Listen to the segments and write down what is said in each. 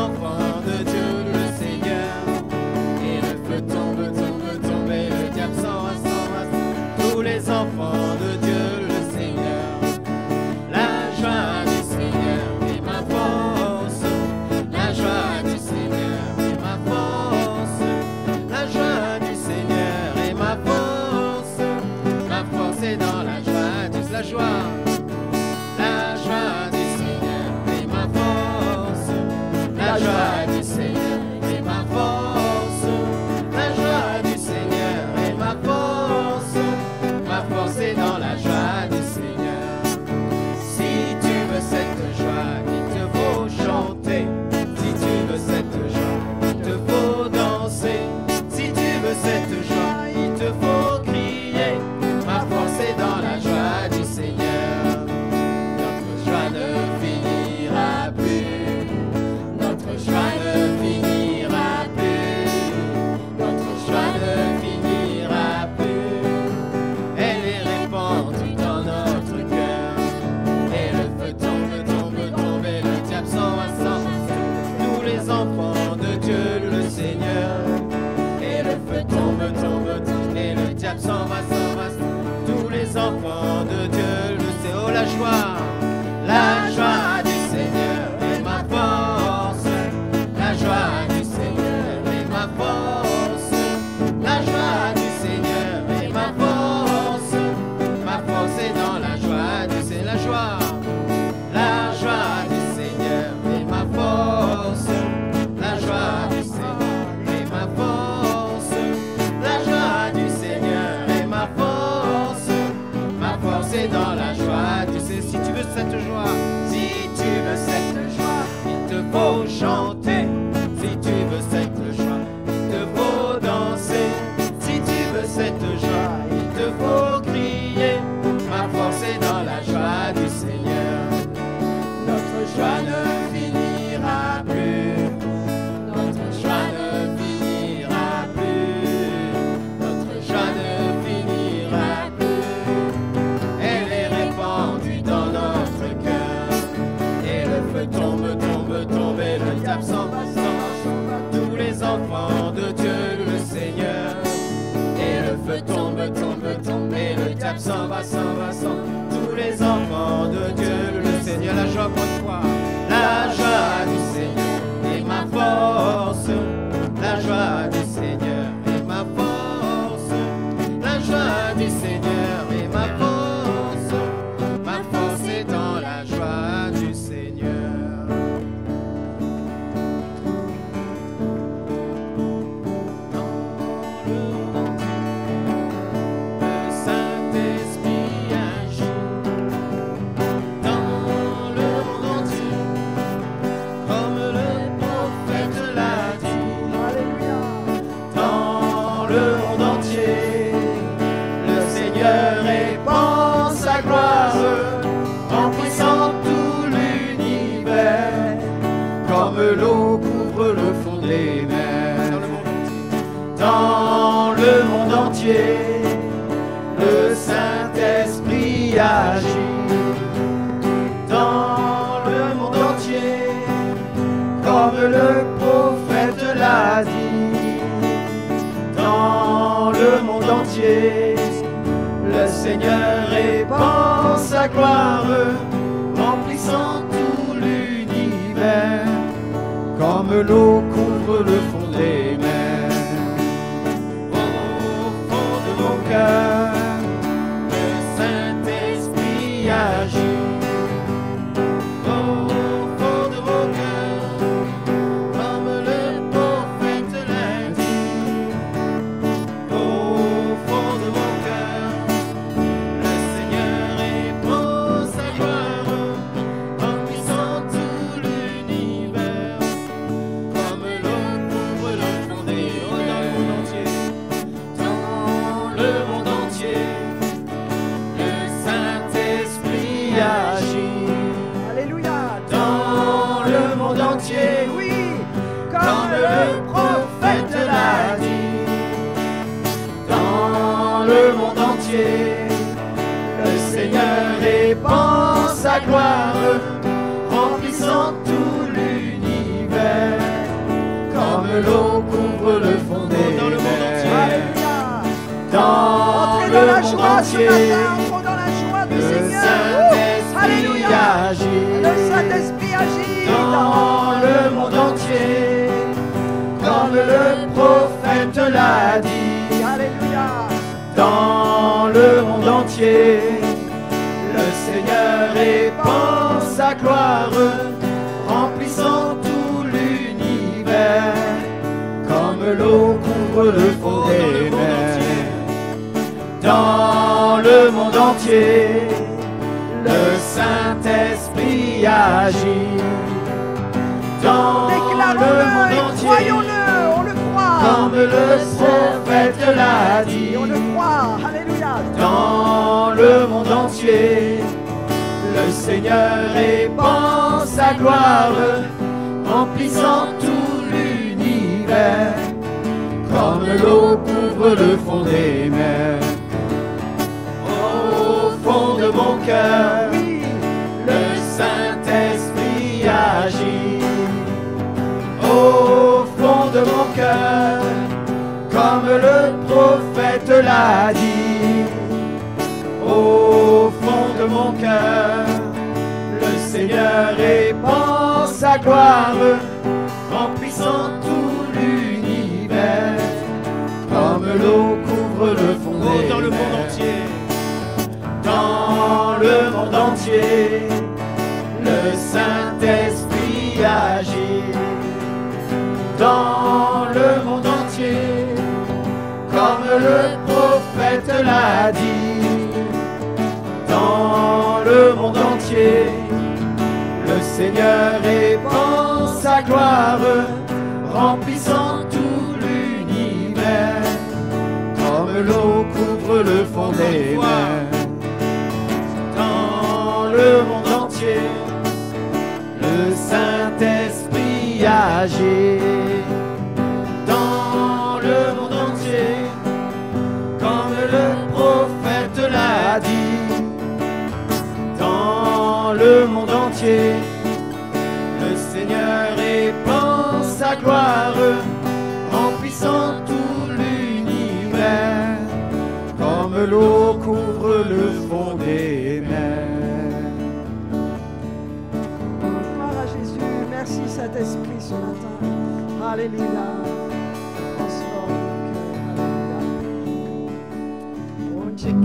enfants de Dieu le Seigneur. Et le feu tombe, tombe, tombe, et le diable s'en va, s'en va. Tous les enfants de Dieu le Seigneur. La joie du Seigneur est ma force. La joie du Seigneur est ma force. La joie du Seigneur est ma force. Ma force est dans la joie, dis la joie. La joie du Seigneur est ma force. La joie du Seigneur est ma force. La joie du Seigneur est ma force. Ma force est dans la joie du Seigneur. Si tu veux cette joie, il te faut chanter. Si tu veux cette joie, il te faut danser. Si tu veux cette joie, il te faut crier. Ma force est dans la joie du Seigneur. Notre joie ne finira plus. Notre joie ne finira plus. Notre joie ne finira plus. Elle est répandue dans notre cœur. Et le feu tombe, tombe, tombe, et le diable s'en va, s'en va. Tous les enfants de Dieu le Seigneur. Et le feu tombe, tombe, tombe, et le diable s'en va, s'en va. Tous les enfants de Dieu le Seigneur. Oh la joie du Seigneur est ma force. La joie du Seigneur est ma force. La joie du Seigneur est ma force. Ma force est dans la joie du Seigneur. La joie du Seigneur est ma force. La joie du Seigneur est ma force. La joie du Seigneur est ma force. Ma force est dans la joie du Seigneur. Si tu veux cette joie, si tu veux cette joie, il te faut chanter. Si tu veux cette joie, il te faut danser. Si tu veux cette joie, il te faut crier. Ma force est dans la joie du Seigneur. Notre joie ne finira plus. Notre joie ne finira plus. Notre joie ne finira plus. Elle est répandue dans notre cœur. Et le feu tombe, tombe, tombe, et le diable s'en va, s'en va, s'en va. Tous les enfants de Dieu le Seigneur. Et le feu tombe, tombe, tombe, et le diable s'en va, s'en va, s'en va. Tous les enfants de Dieu le Seigneur. La joie pour toi. La joie du Seigneur est ma force. La joie du Seigneur est ma force. La joie du Seigneur est ma force. Ma force est dans la joie du Seigneur. Le Saint-Esprit agit dans le monde entier, comme le prophète l'a dit. Dans le monde entier, le Seigneur répand sa gloire, remplissant tout l'univers, comme l'eau couvre le fond des mers. Dans le monde entier, le Saint-Esprit agit. Dans le monde entier, comme le prophète l'a dit. Dans le monde entier, le Seigneur répand sa gloire, remplissant tout l'univers, comme l'eau couvre le fond des mers. Au fond de mon cœur, le Saint-Esprit agit. Au fond de mon cœur, comme le prophète l'a dit. Au fond de mon cœur, le Seigneur répand sa gloire, remplissant tout l'univers, comme l'eau couvre le fond des mers. Dans le monde entier, le Saint-Esprit agit. Alléluia. Dans le monde entier, Oui, comme le prophète l'a dit. Dans le monde entier, le Seigneur répand sa gloire, remplissant tout l'univers, l'eau couvre le fond des Dans le monde mers. Dans Dans la le monde joie ce entier, matin, entrons dans la joie du le Seigneur. Saint-Esprit Alléluia. agit. Le Saint-Esprit agit Dans le monde entier, comme le prophète l'a dit. Alléluia. Dans le monde entier, le Seigneur répand sa gloire, remplissant tout l'univers, comme l'eau couvre le fond des mers. Dans le monde entier, le Saint-Esprit agit. Dans le Déclarons-le monde et entier, croyons-le, on le croit. comme le prophète l'a dit. Et on le croit, alléluia. Dans le monde entier, le Seigneur répand sa gloire, remplissant tout l'univers, comme l'eau couvre le fond des mers. Au fond de mon cœur, Oui, le Saint-Esprit agit. Au fond de mon cœur, comme le prophète l'a dit. Au fond de mon cœur, le Seigneur répand sa gloire, remplissant tout l'univers, comme l'eau couvre le fond des Dans le monde mers. entier. Dans le monde entier, le Saint-Esprit agit. Dans le monde entier, comme le prophète l'a dit. Dans le monde entier, le Seigneur répand sa gloire, remplissant tout l'univers, comme l'eau couvre le fond des mers. Dans le monde entier, le Saint-Esprit agit. Dans le monde entier, comme le prophète l'a dit. Dans le monde entier, le Seigneur répand sa gloire, remplissant tout l'univers, comme l'eau couvre le fond des mers. gloire à Jésus. Merci Saint-Esprit ce matin. Alléluia. Transforme nos cœurs. Alléluia. On check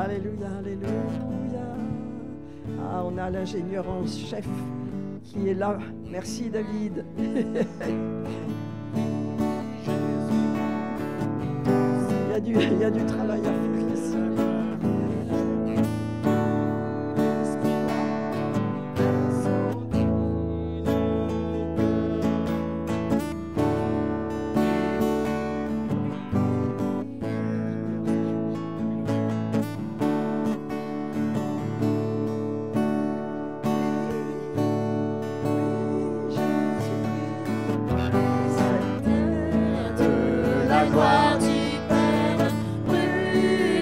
Alléluia, alléluia. Ah, on a l'ingénieur en chef qui est là. Merci David. Il y a du travail à faire ici. La gloire du Père brûle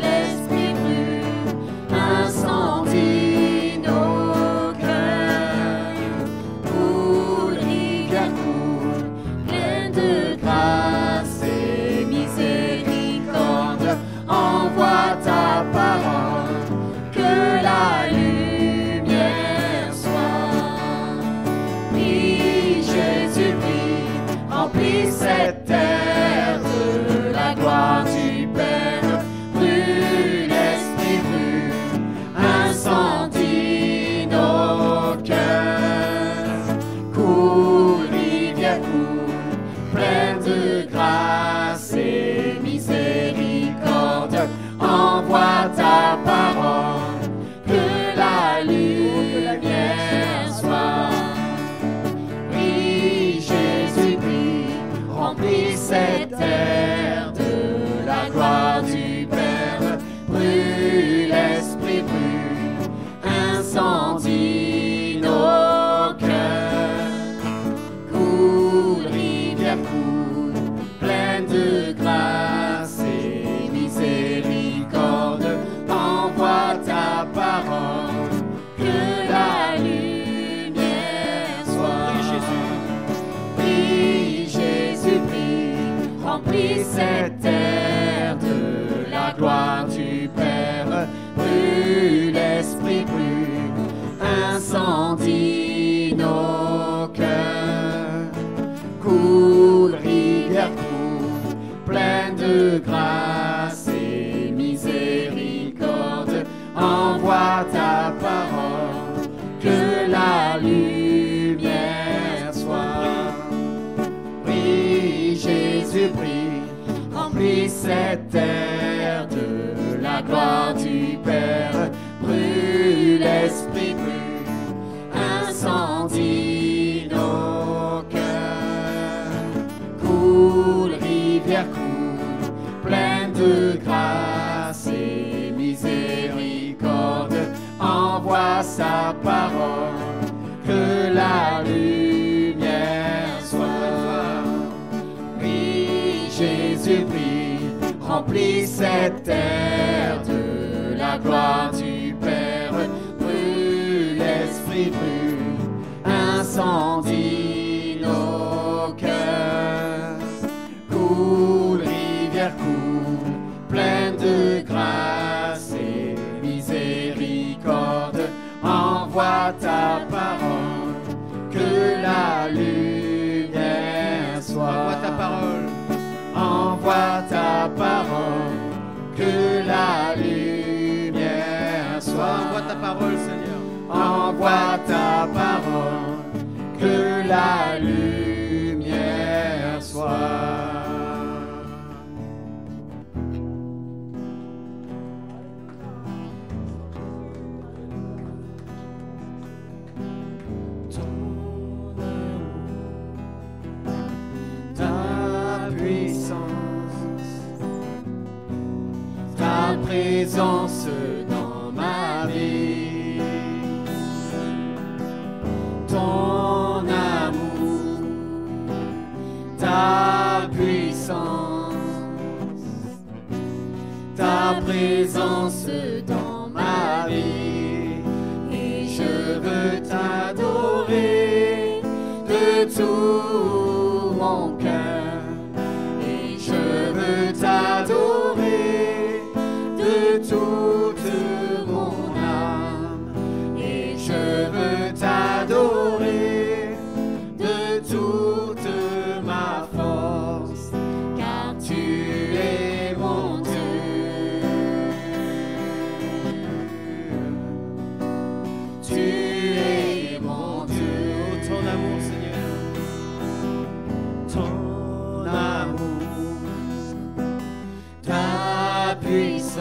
remplis cette terre de la gloire du Père. Brûle, Esprit, brûle, incendie nos cœurs. Coule, rivière coule, pleine de grâce et miséricorde. Envoie ta parole, que la lumière soit. Brille, Jésus brille, remplis cette terre de la gloire du Père. Brûle, Esprit brûle, incendie nos cœurs. Coule, rivière coule, pleine de grâce et miséricorde. Envoie sa parole, que la lumière soit. Brille, Jésus brille, remplis cette terre de la gloire du Père. Brûle, Esprit brûle, incendie nos cœurs. Coule, rivière coule, pleine de grâce et miséricorde. Envoie ta parole, que la lumière soit. Envoie ta parole. Envoie ta parole, que la lumière soit. Envoie ta parole, Seigneur. Envoie ta parole, que la lumière soit. Présence dans ma vie, ton amour, ta puissance, ta présence dans ma vie, et je veux t'adorer de tout mon cœur, et je veux t'adorer de toute mon âme, et je veux t'adorer de toute ma force, car tu es mon Dieu. Tu es mon Dieu. Ton amour, Seigneur, ton amour, ta puissance,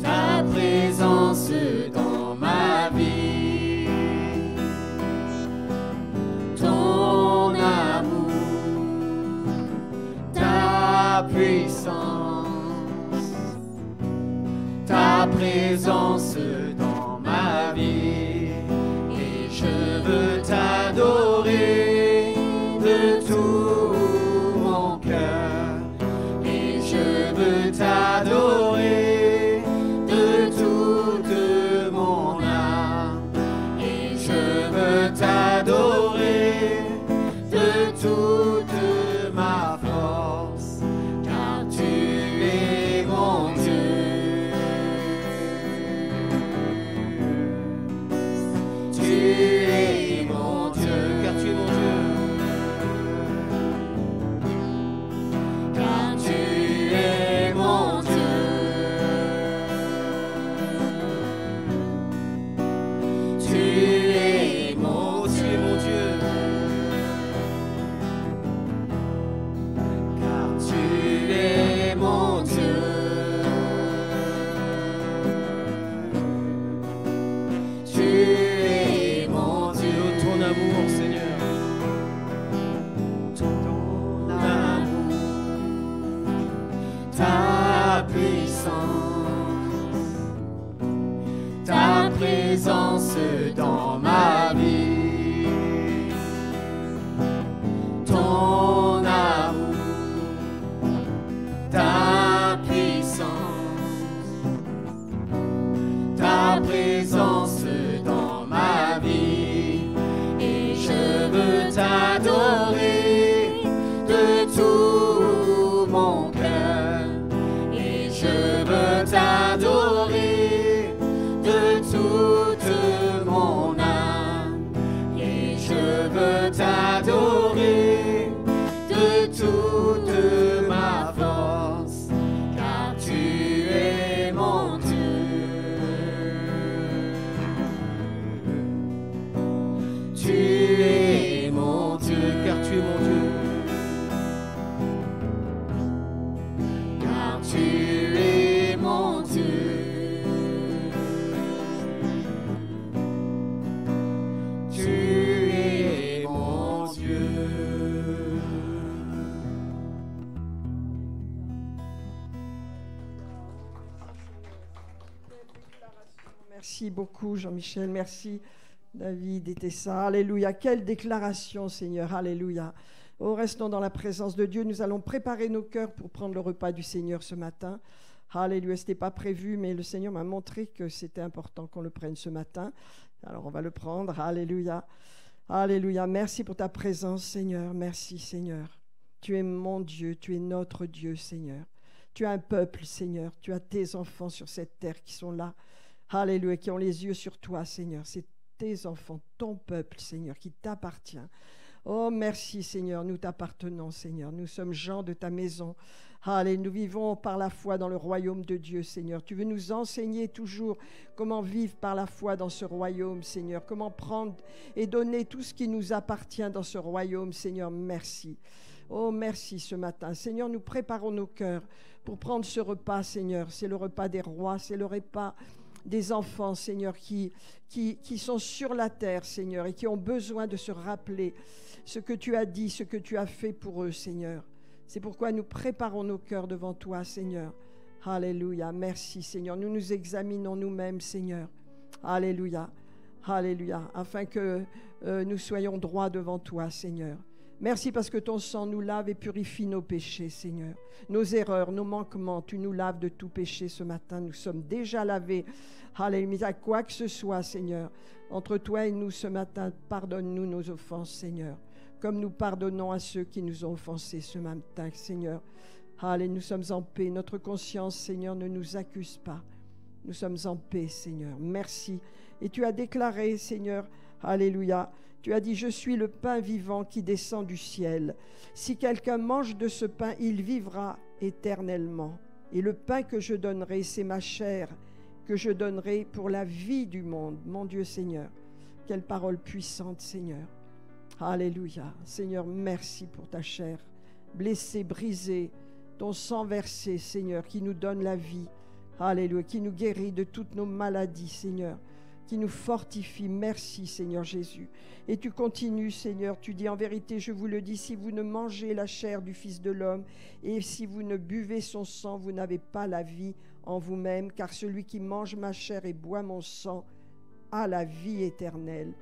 ta présence dans ma vie, ton amour, ta puissance, ta présence dans ma vie, et je veux t'adorer de tout mon cœur, et je veux t'adorer de toute mon âme, et je veux t'adorer de toute ma force, car tu es mon Dieu. Merci beaucoup, Jean-Michel. Merci, David et Tessa. Alléluia. Quelle déclaration, Seigneur. Alléluia. Oh, restons dans la présence de Dieu. Nous allons préparer nos cœurs pour prendre le repas du Seigneur ce matin. Alléluia. Ce n'était pas prévu, mais le Seigneur m'a montré que c'était important qu'on le prenne ce matin. Alors, on va le prendre. Alléluia. Alléluia. Merci pour ta présence, Seigneur. Merci, Seigneur. Tu es mon Dieu. Tu es notre Dieu, Seigneur. Tu as un peuple, Seigneur. Tu as tes enfants sur cette terre qui sont là. Alléluia. Qui ont les yeux sur toi, Seigneur. C'est tes enfants, ton peuple, Seigneur, qui t'appartient. Oh, merci, Seigneur. Nous t'appartenons, Seigneur. Nous sommes gens de ta maison. Allez, nous vivons par la foi dans le royaume de Dieu, Seigneur. Tu veux nous enseigner toujours comment vivre par la foi dans ce royaume, Seigneur. Comment prendre et donner tout ce qui nous appartient dans ce royaume, Seigneur. Merci. Oh, merci ce matin. Seigneur, nous préparons nos cœurs pour prendre ce repas, Seigneur. C'est le repas des rois, c'est le repas des enfants, Seigneur, qui sont sur la terre, Seigneur, et qui ont besoin de se rappeler ce que tu as dit, ce que tu as fait pour eux, Seigneur. C'est pourquoi nous préparons nos cœurs devant toi, Seigneur. Alléluia. Merci, Seigneur. Nous nous examinons nous-mêmes, Seigneur. Alléluia. Alléluia. Afin que nous soyons droits devant toi, Seigneur. Merci parce que ton sang nous lave et purifie nos péchés, Seigneur. Nos erreurs, nos manquements, tu nous laves de tout péché ce matin. Nous sommes déjà lavés. Alléluia. À quoi que ce soit, Seigneur. Entre toi et nous ce matin, pardonne-nous nos offenses, Seigneur. Comme nous pardonnons à ceux qui nous ont offensés ce matin, Seigneur. Allez, nous sommes en paix. Notre conscience, Seigneur, ne nous accuse pas. Nous sommes en paix, Seigneur. Merci. Et tu as déclaré, Seigneur, alléluia, tu as dit, je suis le pain vivant qui descend du ciel. Si quelqu'un mange de ce pain, il vivra éternellement. Et le pain que je donnerai, c'est ma chair que je donnerai pour la vie du monde. Mon Dieu, Seigneur, quelle parole puissante, Seigneur. Alléluia. Seigneur, merci pour ta chair. Blessée, brisée, ton sang versé, Seigneur, qui nous donne la vie. Alléluia. Qui nous guérit de toutes nos maladies, Seigneur. Qui nous fortifie. Merci, Seigneur Jésus. Et tu continues, Seigneur. Tu dis, en vérité, je vous le dis, si vous ne mangez la chair du Fils de l'homme et si vous ne buvez son sang, vous n'avez pas la vie en vous-même. Car celui qui mange ma chair et boit mon sang a la vie éternelle.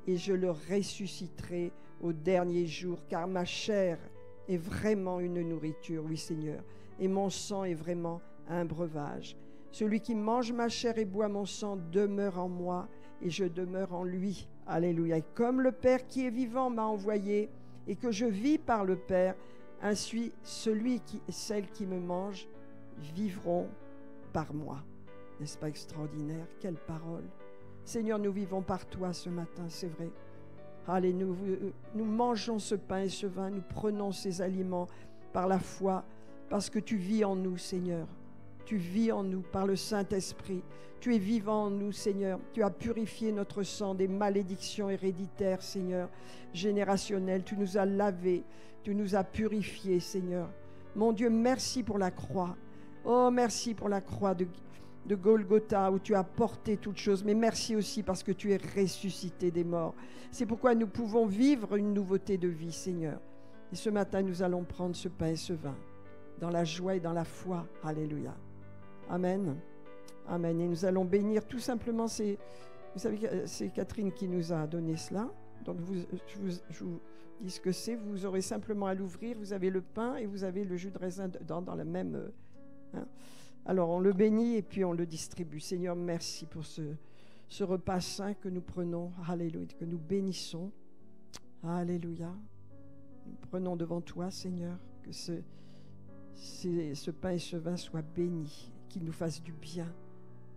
Et je le ressusciterai au dernier jour, car ma chair est vraiment une nourriture, oui Seigneur, et mon sang est vraiment un breuvage. Celui qui mange ma chair et boit mon sang demeure en moi, et je demeure en lui. Alléluia. Et comme le Père qui est vivant m'a envoyé, et que je vis par le Père, ainsi celles qui me mangent vivront par moi. N'est-ce pas extraordinaire? Quelle parole! Seigneur, nous vivons par toi ce matin, c'est vrai. Allez, nous mangeons ce pain et ce vin, nous prenons ces aliments par la foi, parce que tu vis en nous, Seigneur. Tu vis en nous par le Saint-Esprit. Tu es vivant en nous, Seigneur. Tu as purifié notre sang des malédictions héréditaires, Seigneur, générationnelles. Tu nous as lavés, tu nous as purifiés, Seigneur. Mon Dieu, merci pour la croix. Oh, merci pour la croix de Golgotha, où tu as porté toutes choses, mais merci aussi parce que tu es ressuscité des morts. C'est pourquoi nous pouvons vivre une nouveauté de vie, Seigneur. Et ce matin, nous allons prendre ce pain et ce vin, dans la joie et dans la foi. Alléluia. Amen. Amen. Et nous allons bénir tout simplement, vous savez que c'est Catherine qui nous a donné cela. Donc je vous dis ce que c'est. Vous aurez simplement à l'ouvrir. Vous avez le pain et vous avez le jus de raisin dans la même... Alors, on le bénit et puis on le distribue. Seigneur, merci pour ce repas saint que nous prenons. Alléluia, que nous bénissons. Alléluia. Nous prenons devant toi, Seigneur, que ce pain et ce vin soient bénis, qu'ils nous fassent du bien,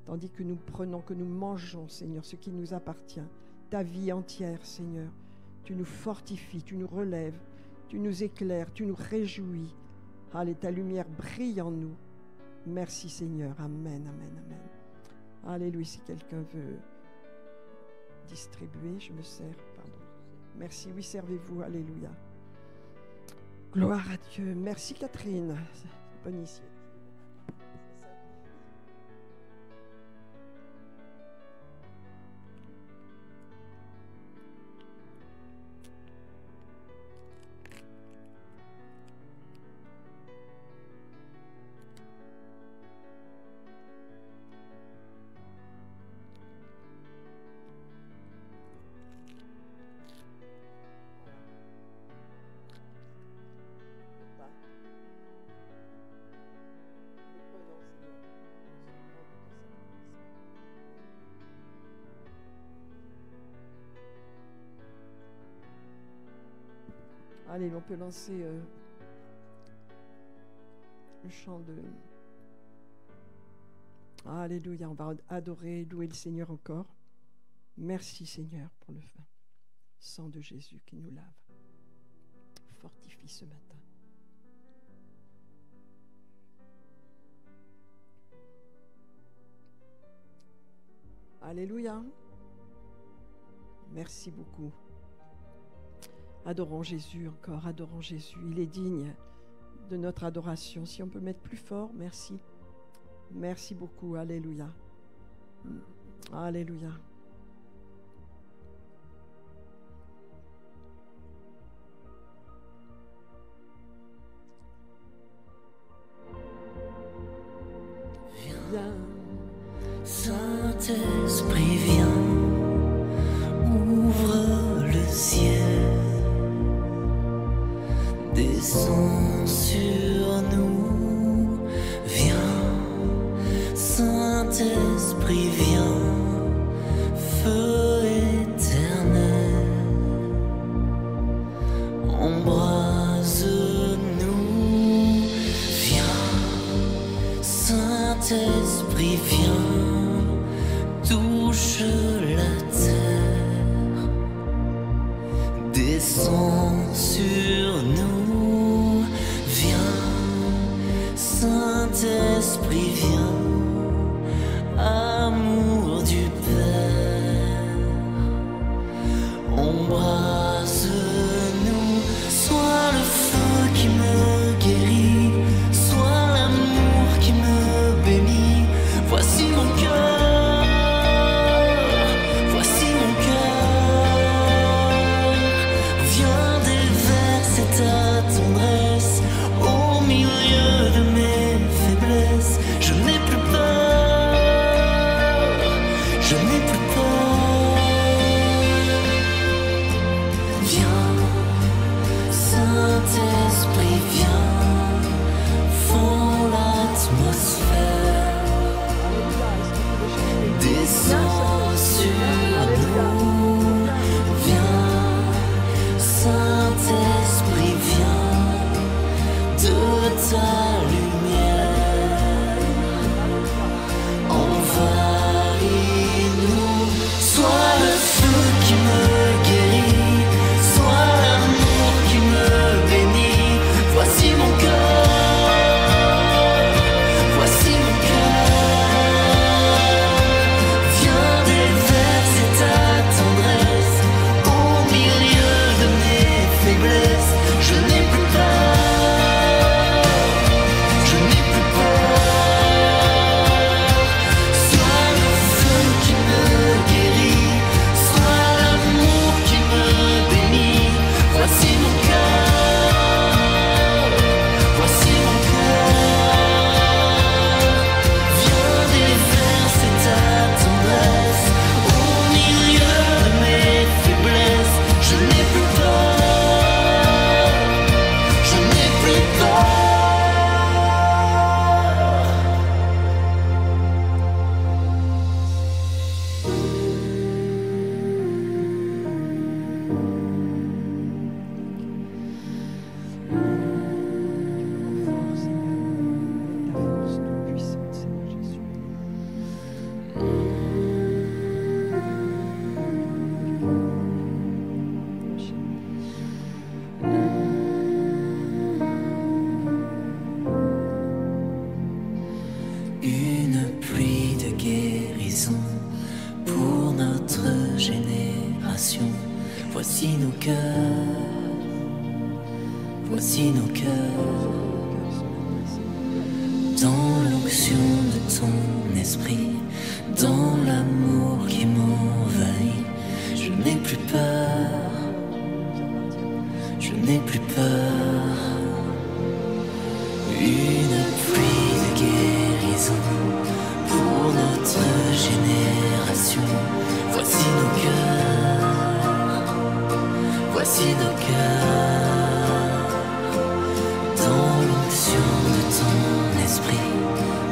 tandis que nous prenons, que nous mangeons, Seigneur, ce qui nous appartient. Ta vie entière, Seigneur. Tu nous fortifies, tu nous relèves, tu nous éclaires, tu nous réjouis. Allez, ta lumière brille en nous. Merci Seigneur. Amen, amen, amen. Alléluia. Si quelqu'un veut distribuer, je me sers. Pardon. Merci. Oui, servez-vous. Alléluia. Gloire à Dieu. Merci Catherine. Bonne initiative. Allez, on peut lancer le chant de... Alléluia, on va adorer, louer le Seigneur encore. Merci Seigneur pour le sang de Jésus qui nous lave. Fortifie ce matin. Alléluia. Merci beaucoup. Adorons Jésus encore, adorons Jésus. Il est digne de notre adoration. Si on peut mettre plus fort, merci. Merci beaucoup. Alléluia. Alléluia. Viens, Saint-Esprit, viens, ouvre le ciel, descends sur nous, viens, Saint-Esprit, viens, feu éternel, embrase-nous, viens, Saint-Esprit, viens, touche la terre, descends sur nous, viens, Saint-Esprit, viens, amour du Père, embrase-nous, sois le feu qui me guérit, sois l'amour qui me bénit, voici mon cœur. Ta tendresse au milieu de mes faiblesses, je n'ai plus peur, je n'ai plus peur. Viens, Saint-Esprit, viens, fends l'atmosphère, descends sur nous, viens, Saint-Esprit, viens, de ta lumière, envahis-nous, sois le feu qui me guérit, sois l'amour qui me bénit, voici mon cœur, voici mon cœur, viens déverser ta tendresse au milieu de mes faiblesses, je n'ai plus peur, je n'ai plus peur, sois le feu qui me guérit, sois l'amour qui me bénit, voici mon cœur, voici mon cœur, viens déverser ta tendresse au milieu de mes faiblesses, je n'ai plus peur, je n'ai plus peur. Fort, Seigneur. Ta force toute puissante, Seigneur Jésus. Une pluie de guérison pour notre génération. Voici nos cœurs, voici nos cœurs, dans l'onction de ton esprit, dans l'amour qui m'envahit. Je n'ai plus peur, je n'ai plus peur. Une pluie de guérison pour notre génération. Voici nos cœurs, voici nos cœurs, dans l'onction de ton esprit,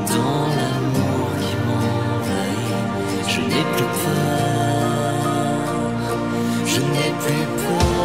dans l'amour qui m'envahit. Je n'ai plus peur, je n'ai plus peur.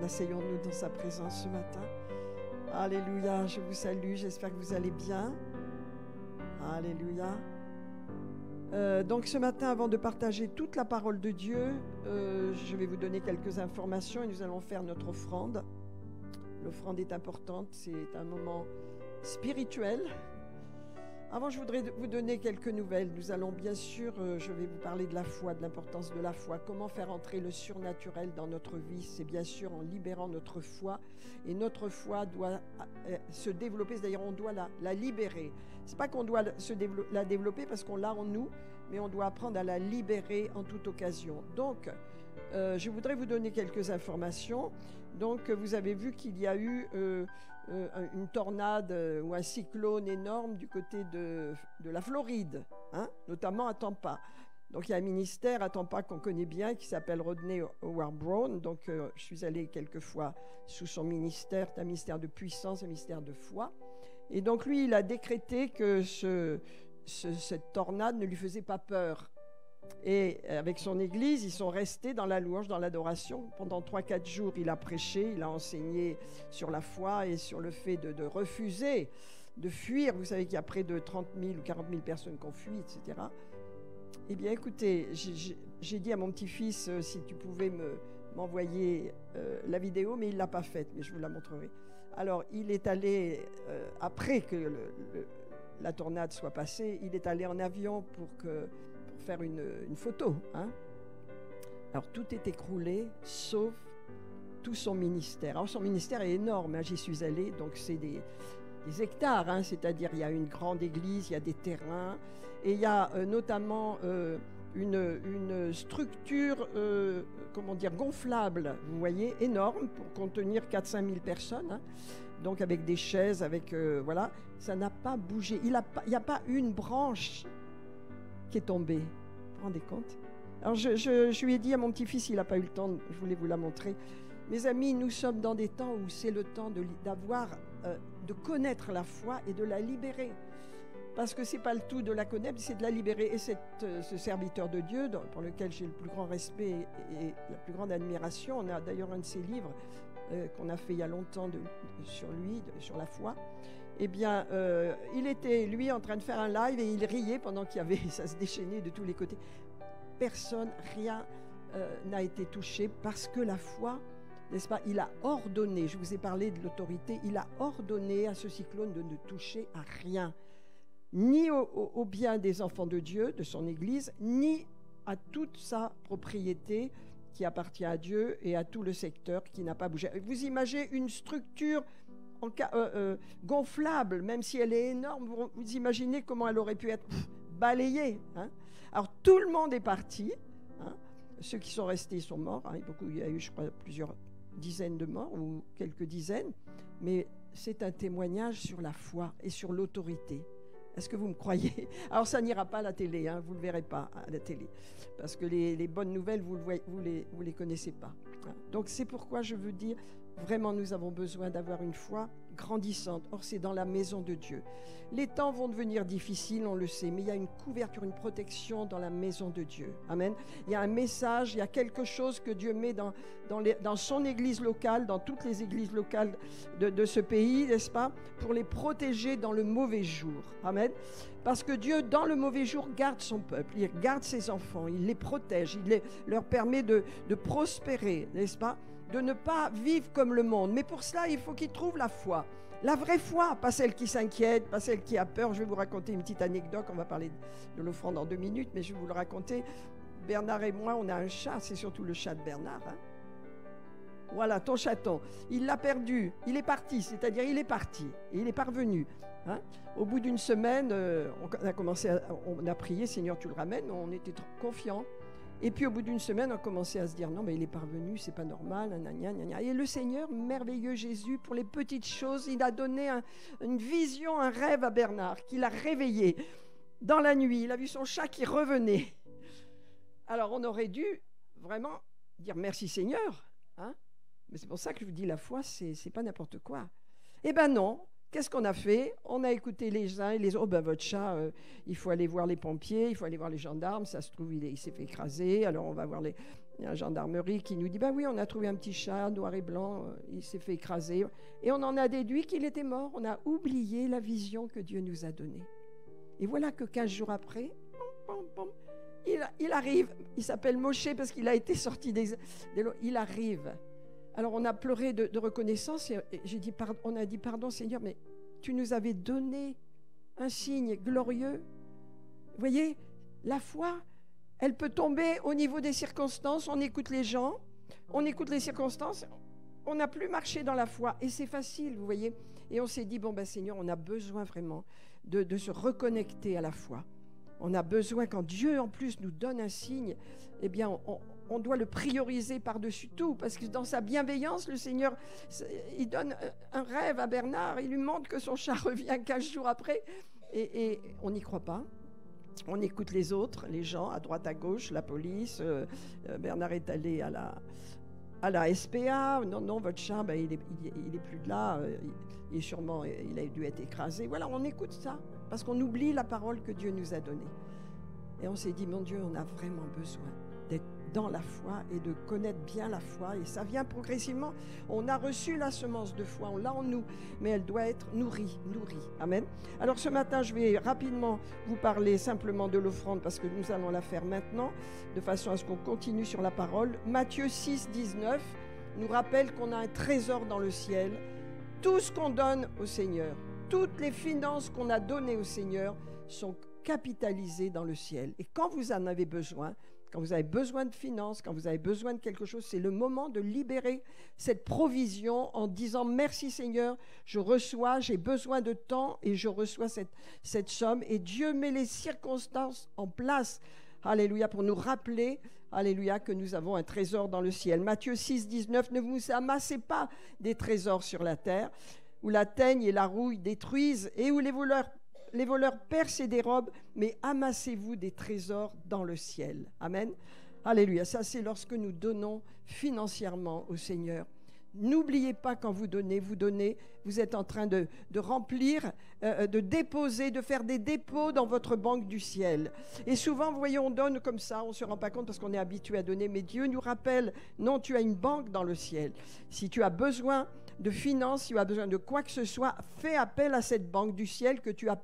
asseyons-nous dans sa présence ce matin. Alléluia, je vous salue, j'espère que vous allez bien. Alléluia. Donc ce matin, avant de partager toute la parole de Dieu, je vais vous donner quelques informations et nous allons faire notre offrande. L'offrande est importante, c'est un moment spirituel. Avant, je voudrais vous donner quelques nouvelles. Nous allons bien sûr, je vais vous parler de la foi, de l'importance de la foi. Comment faire entrer le surnaturel dans notre vie? C'est bien sûr en libérant notre foi. Et notre foi doit se développer, c'est-à-dire on doit la libérer. C'est pas qu'on doit la développer parce qu'on l'a en nous, mais on doit apprendre à la libérer en toute occasion. Donc, je voudrais vous donner quelques informations. Donc, vous avez vu qu'il y a eu une tornade ou un cyclone énorme du côté de la Floride, hein, notamment à Tampa. Donc, il y a un ministère à Tampa qu'on connaît bien qui s'appelle Rodney Howard-Browne. Donc, je suis allée quelques fois sous son ministère. C'est un ministère de puissance, un ministère de foi. Et donc, lui, il a décrété que cette tornade ne lui faisait pas peur. Et avec son église, ils sont restés dans la louange, dans l'adoration. Pendant 3-4 jours, il a prêché, il a enseigné sur la foi et sur le fait de refuser, de fuir. Vous savez qu'il y a près de 30 000 ou 40 000 personnes qui ont fui, etc. Eh bien, écoutez, j'ai dit à mon petit-fils si tu pouvais m'envoyer la vidéo, mais il ne l'a pas faite, mais je vous la montrerai. Alors, il est allé, après que la tornade soit passée, il est allé en avion pour faire une photo. Hein. Alors, tout est écroulé, sauf tout son ministère. Alors, son ministère est énorme, hein, j'y suis allée, donc c'est des hectares, hein, c'est-à-dire il y a une grande église, il y a des terrains, et il y a notamment une structure, gonflable, vous voyez, énorme, pour contenir 4-5 000 personnes, hein, donc avec des chaises, avec, voilà, ça n'a pas bougé. Il n'y a pas une branche qui est tombée. Vous vous rendez compte? Alors, je lui ai dit à mon petit-fils, il n'a pas eu le temps, je voulais vous la montrer. Mes amis, nous sommes dans des temps où c'est le temps de connaître la foi et de la libérer. Parce que ce n'est pas le tout de la connaître, c'est de la libérer. Et ce serviteur de Dieu, pour lequel j'ai le plus grand respect et la plus grande admiration, on a d'ailleurs un de ses livres qu'on a fait il y a longtemps sur lui, sur la foi. Eh bien, il était, lui, en train de faire un live et il riait pendant ça se déchaînait de tous les côtés. Personne, rien n'a été touché parce que la foi, n'est-ce pas, il a ordonné, je vous ai parlé de l'autorité, il a ordonné à ce cyclone de ne toucher à rien, ni au bien des enfants de Dieu, de son Église, ni à toute sa propriété qui appartient à Dieu et à tout le secteur qui n'a pas bougé. Vous imaginez une structure gonflable, même si elle est énorme, vous imaginez comment elle aurait pu être balayée. Hein. Alors tout le monde est parti, hein. Ceux qui sont restés sont morts, hein. Il y a eu, je crois, plusieurs dizaines de morts ou quelques dizaines, mais c'est un témoignage sur la foi et sur l'autorité. Est-ce que vous me croyez? Alors ça n'ira pas à la télé, hein, vous ne le verrez pas à la télé, parce que les bonnes nouvelles, vous les connaissez pas. Hein. Donc c'est pourquoi je veux dire, vraiment nous avons besoin d'avoir une foi grandissante. Or c'est dans la maison de Dieu. Les temps vont devenir difficiles, on le sait, mais il y a une couverture, une protection dans la maison de Dieu. Amen. Il y a un message, il y a quelque chose que Dieu met dans son église locale, dans toutes les églises locales de ce pays, n'est-ce pas, pour les protéger dans le mauvais jour. Amen. Parce que Dieu, dans le mauvais jour, garde son peuple, il garde ses enfants, il les protège, leur permet de prospérer, n'est-ce pas, de ne pas vivre comme le monde. Mais pour cela, il faut qu'ils trouvent la foi. La vraie foi, pas celle qui s'inquiète, pas celle qui a peur. Je vais vous raconter une petite anecdote, on va parler de l'offrande dans 2 minutes, mais je vais vous le raconter. Bernard et moi, on a un chat, c'est surtout le chat de Bernard. Hein. Voilà, ton chaton. Il l'a perdu, il est parti, c'est-à-dire il est parti, et il est parvenu. Hein. Au bout d'une semaine, on a prié, Seigneur, tu le ramènes, on était confiants. Et puis au bout d'une semaine, on a commencé à se dire, non, mais il est parvenu, c'est pas normal, gna. Et le Seigneur, merveilleux Jésus, pour les petites choses, il a donné une vision, un rêve à Bernard, qu'il a réveillé dans la nuit. Il a vu son chat qui revenait. Alors on aurait dû vraiment dire merci Seigneur. Hein. Mais c'est pour ça que je vous dis, la foi, c'est pas n'importe quoi. Eh ben non, qu'est-ce qu'on a fait? On a écouté les uns et les autres. Oh ben votre chat, il faut aller voir les pompiers, il faut aller voir les gendarmes. Ça se trouve, il s'est fait écraser. Alors on va voir la gendarmerie qui nous dit, ben oui, on a trouvé un petit chat noir et blanc, il s'est fait écraser. Et on en a déduit qu'il était mort. On a oublié la vision que Dieu nous a donnée. Et voilà que 15 jours après, il arrive. Il s'appelle Moshe parce qu'il a été sorti des lots. Il arrive. Alors on a pleuré de reconnaissance et on a dit pardon Seigneur, mais tu nous avais donné un signe glorieux. Vous voyez, la foi, elle peut tomber au niveau des circonstances. On écoute les gens, on écoute les circonstances, on n'a plus marché dans la foi et c'est facile, vous voyez. Et on s'est dit, bon ben Seigneur, on a besoin vraiment de se reconnecter à la foi. On a besoin, quand Dieu en plus nous donne un signe, eh bien on doit le prioriser par-dessus tout, parce que dans sa bienveillance, le Seigneur, il donne un rêve à Bernard, il lui montre que son chat revient 15 jours après, et on n'y croit pas. On écoute les autres, les gens, à droite, à gauche, la police. Bernard est allé à la SPA. Non, votre chat, ben, il est plus de là. Il a dû être écrasé. Voilà, on écoute ça, parce qu'on oublie la parole que Dieu nous a donnée. Et on s'est dit, mon Dieu, on a vraiment besoin d'être dans la foi et de connaître bien la foi. Et ça vient progressivement. On a reçu la semence de foi, on l'a en nous, mais elle doit être nourrie. Amen. Alors ce matin, je vais rapidement vous parler simplement de l'offrande, parce que nous allons la faire maintenant, de façon à ce qu'on continue sur la parole. Matthieu 6, 19 nous rappelle qu'on a un trésor dans le ciel. Tout ce qu'on donne au Seigneur, toutes les finances qu'on a données au Seigneur sont capitalisées dans le ciel. Et quand vous en avez besoin, quand vous avez besoin de finances, quand vous avez besoin de quelque chose, c'est le moment de libérer cette provision en disant merci Seigneur, je reçois, j'ai besoin de temps et je reçois cette somme. Et Dieu met les circonstances en place, alléluia, pour nous rappeler, alléluia, que nous avons un trésor dans le ciel. Matthieu 6, 19, ne vous amassez pas des trésors sur la terre, où la teigne et la rouille détruisent et où les voleurs percent et dérobent, mais amassez-vous des trésors dans le ciel. Amen. Alléluia. Ça, c'est lorsque nous donnons financièrement au Seigneur. N'oubliez pas, quand vous donnez, vous êtes en train de remplir, de déposer, de faire des dépôts dans votre banque du ciel. Et souvent, vous voyez, on donne comme ça, on ne se rend pas compte parce qu'on est habitué à donner, mais Dieu nous rappelle, non, tu as une banque dans le ciel. Si tu as besoin de finances, si tu as besoin de quoi que ce soit, fais appel à cette banque du ciel que tu as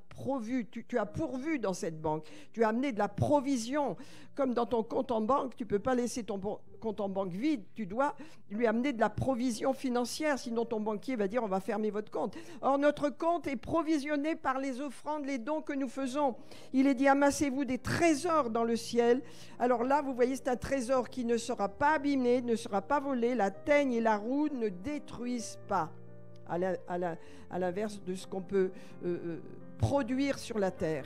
pourvu dans cette banque. Tu as amené de la provision. Comme dans ton compte en banque, tu ne peux pas laisser ton compte en banque vide. Tu dois lui amener de la provision financière, sinon ton banquier va dire on va fermer votre compte. Or, notre compte est provisionné par les offrandes, les dons que nous faisons. Il est dit amassez-vous des trésors dans le ciel. Alors là, vous voyez, c'est un trésor qui ne sera pas abîmé, ne sera pas volé. La teigne et la roue ne détruisent pas. À l'inverse de ce qu'on peut produire sur la terre.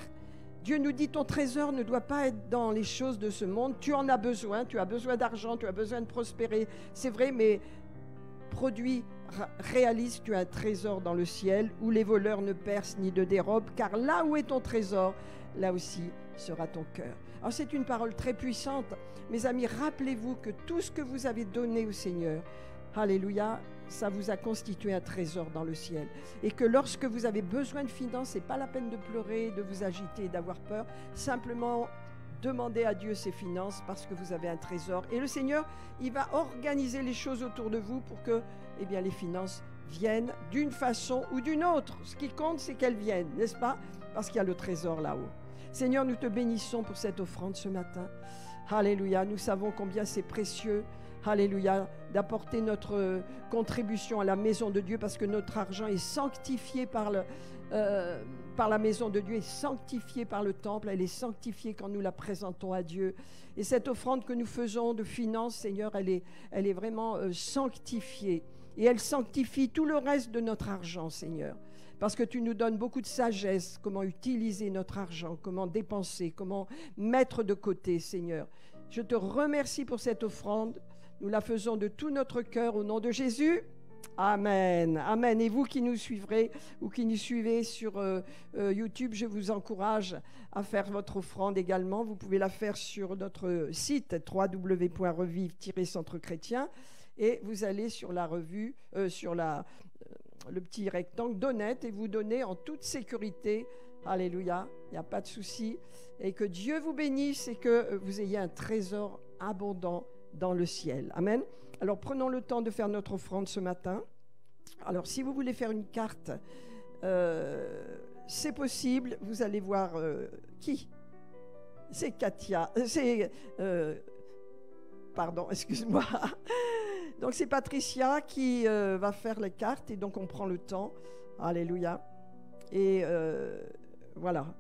Dieu nous dit ton trésor ne doit pas être dans les choses de ce monde. Tu en as besoin, tu as besoin d'argent, tu as besoin de prospérer. C'est vrai, mais réalise, tu as un trésor dans le ciel où les voleurs ne percent ni ne dérobent, car là où est ton trésor, là aussi sera ton cœur. Alors c'est une parole très puissante. Mes amis, rappelez-vous que tout ce que vous avez donné au Seigneur, alléluia, ça vous a constitué un trésor dans le ciel. Et que lorsque vous avez besoin de finances, ce n'est pas la peine de pleurer, de vous agiter et d'avoir peur. Simplement, demandez à Dieu ses finances parce que vous avez un trésor. Et le Seigneur, il va organiser les choses autour de vous pour que les finances viennent d'une façon ou d'une autre. Ce qui compte, c'est qu'elles viennent, n'est-ce pas? Parce qu'il y a le trésor là-haut. Seigneur, nous te bénissons pour cette offrande ce matin. Alléluia, nous savons combien c'est précieux. Alléluia, d'apporter notre contribution à la maison de Dieu parce que notre argent est sanctifié par la maison de Dieu, est sanctifié par le temple, elle est sanctifiée quand nous la présentons à Dieu. Et cette offrande que nous faisons de finances, Seigneur, elle est vraiment sanctifiée. Et elle sanctifie tout le reste de notre argent, Seigneur. Parce que tu nous donnes beaucoup de sagesse, comment utiliser notre argent, comment dépenser, comment mettre de côté, Seigneur. Je te remercie pour cette offrande. Nous la faisons de tout notre cœur au nom de Jésus. Amen. Amen. Et vous qui nous suivrez ou qui nous suivez sur YouTube, je vous encourage à faire votre offrande également. Vous pouvez la faire sur notre site www.revive-centre chrétien et vous allez sur la revue, sur la le petit rectangle, d'honnête, et vous donnez en toute sécurité. Alléluia, il n'y a pas de souci. Et que Dieu vous bénisse et que vous ayez un trésor abondant dans le ciel. Amen. Alors prenons le temps de faire notre offrande ce matin. Alors si vous voulez faire une carte, c'est possible. Vous allez voir qui? C'est Katia. Pardon, excuse-moi. Donc c'est Patricia qui va faire les cartes et donc on prend le temps. Alléluia. Et voilà.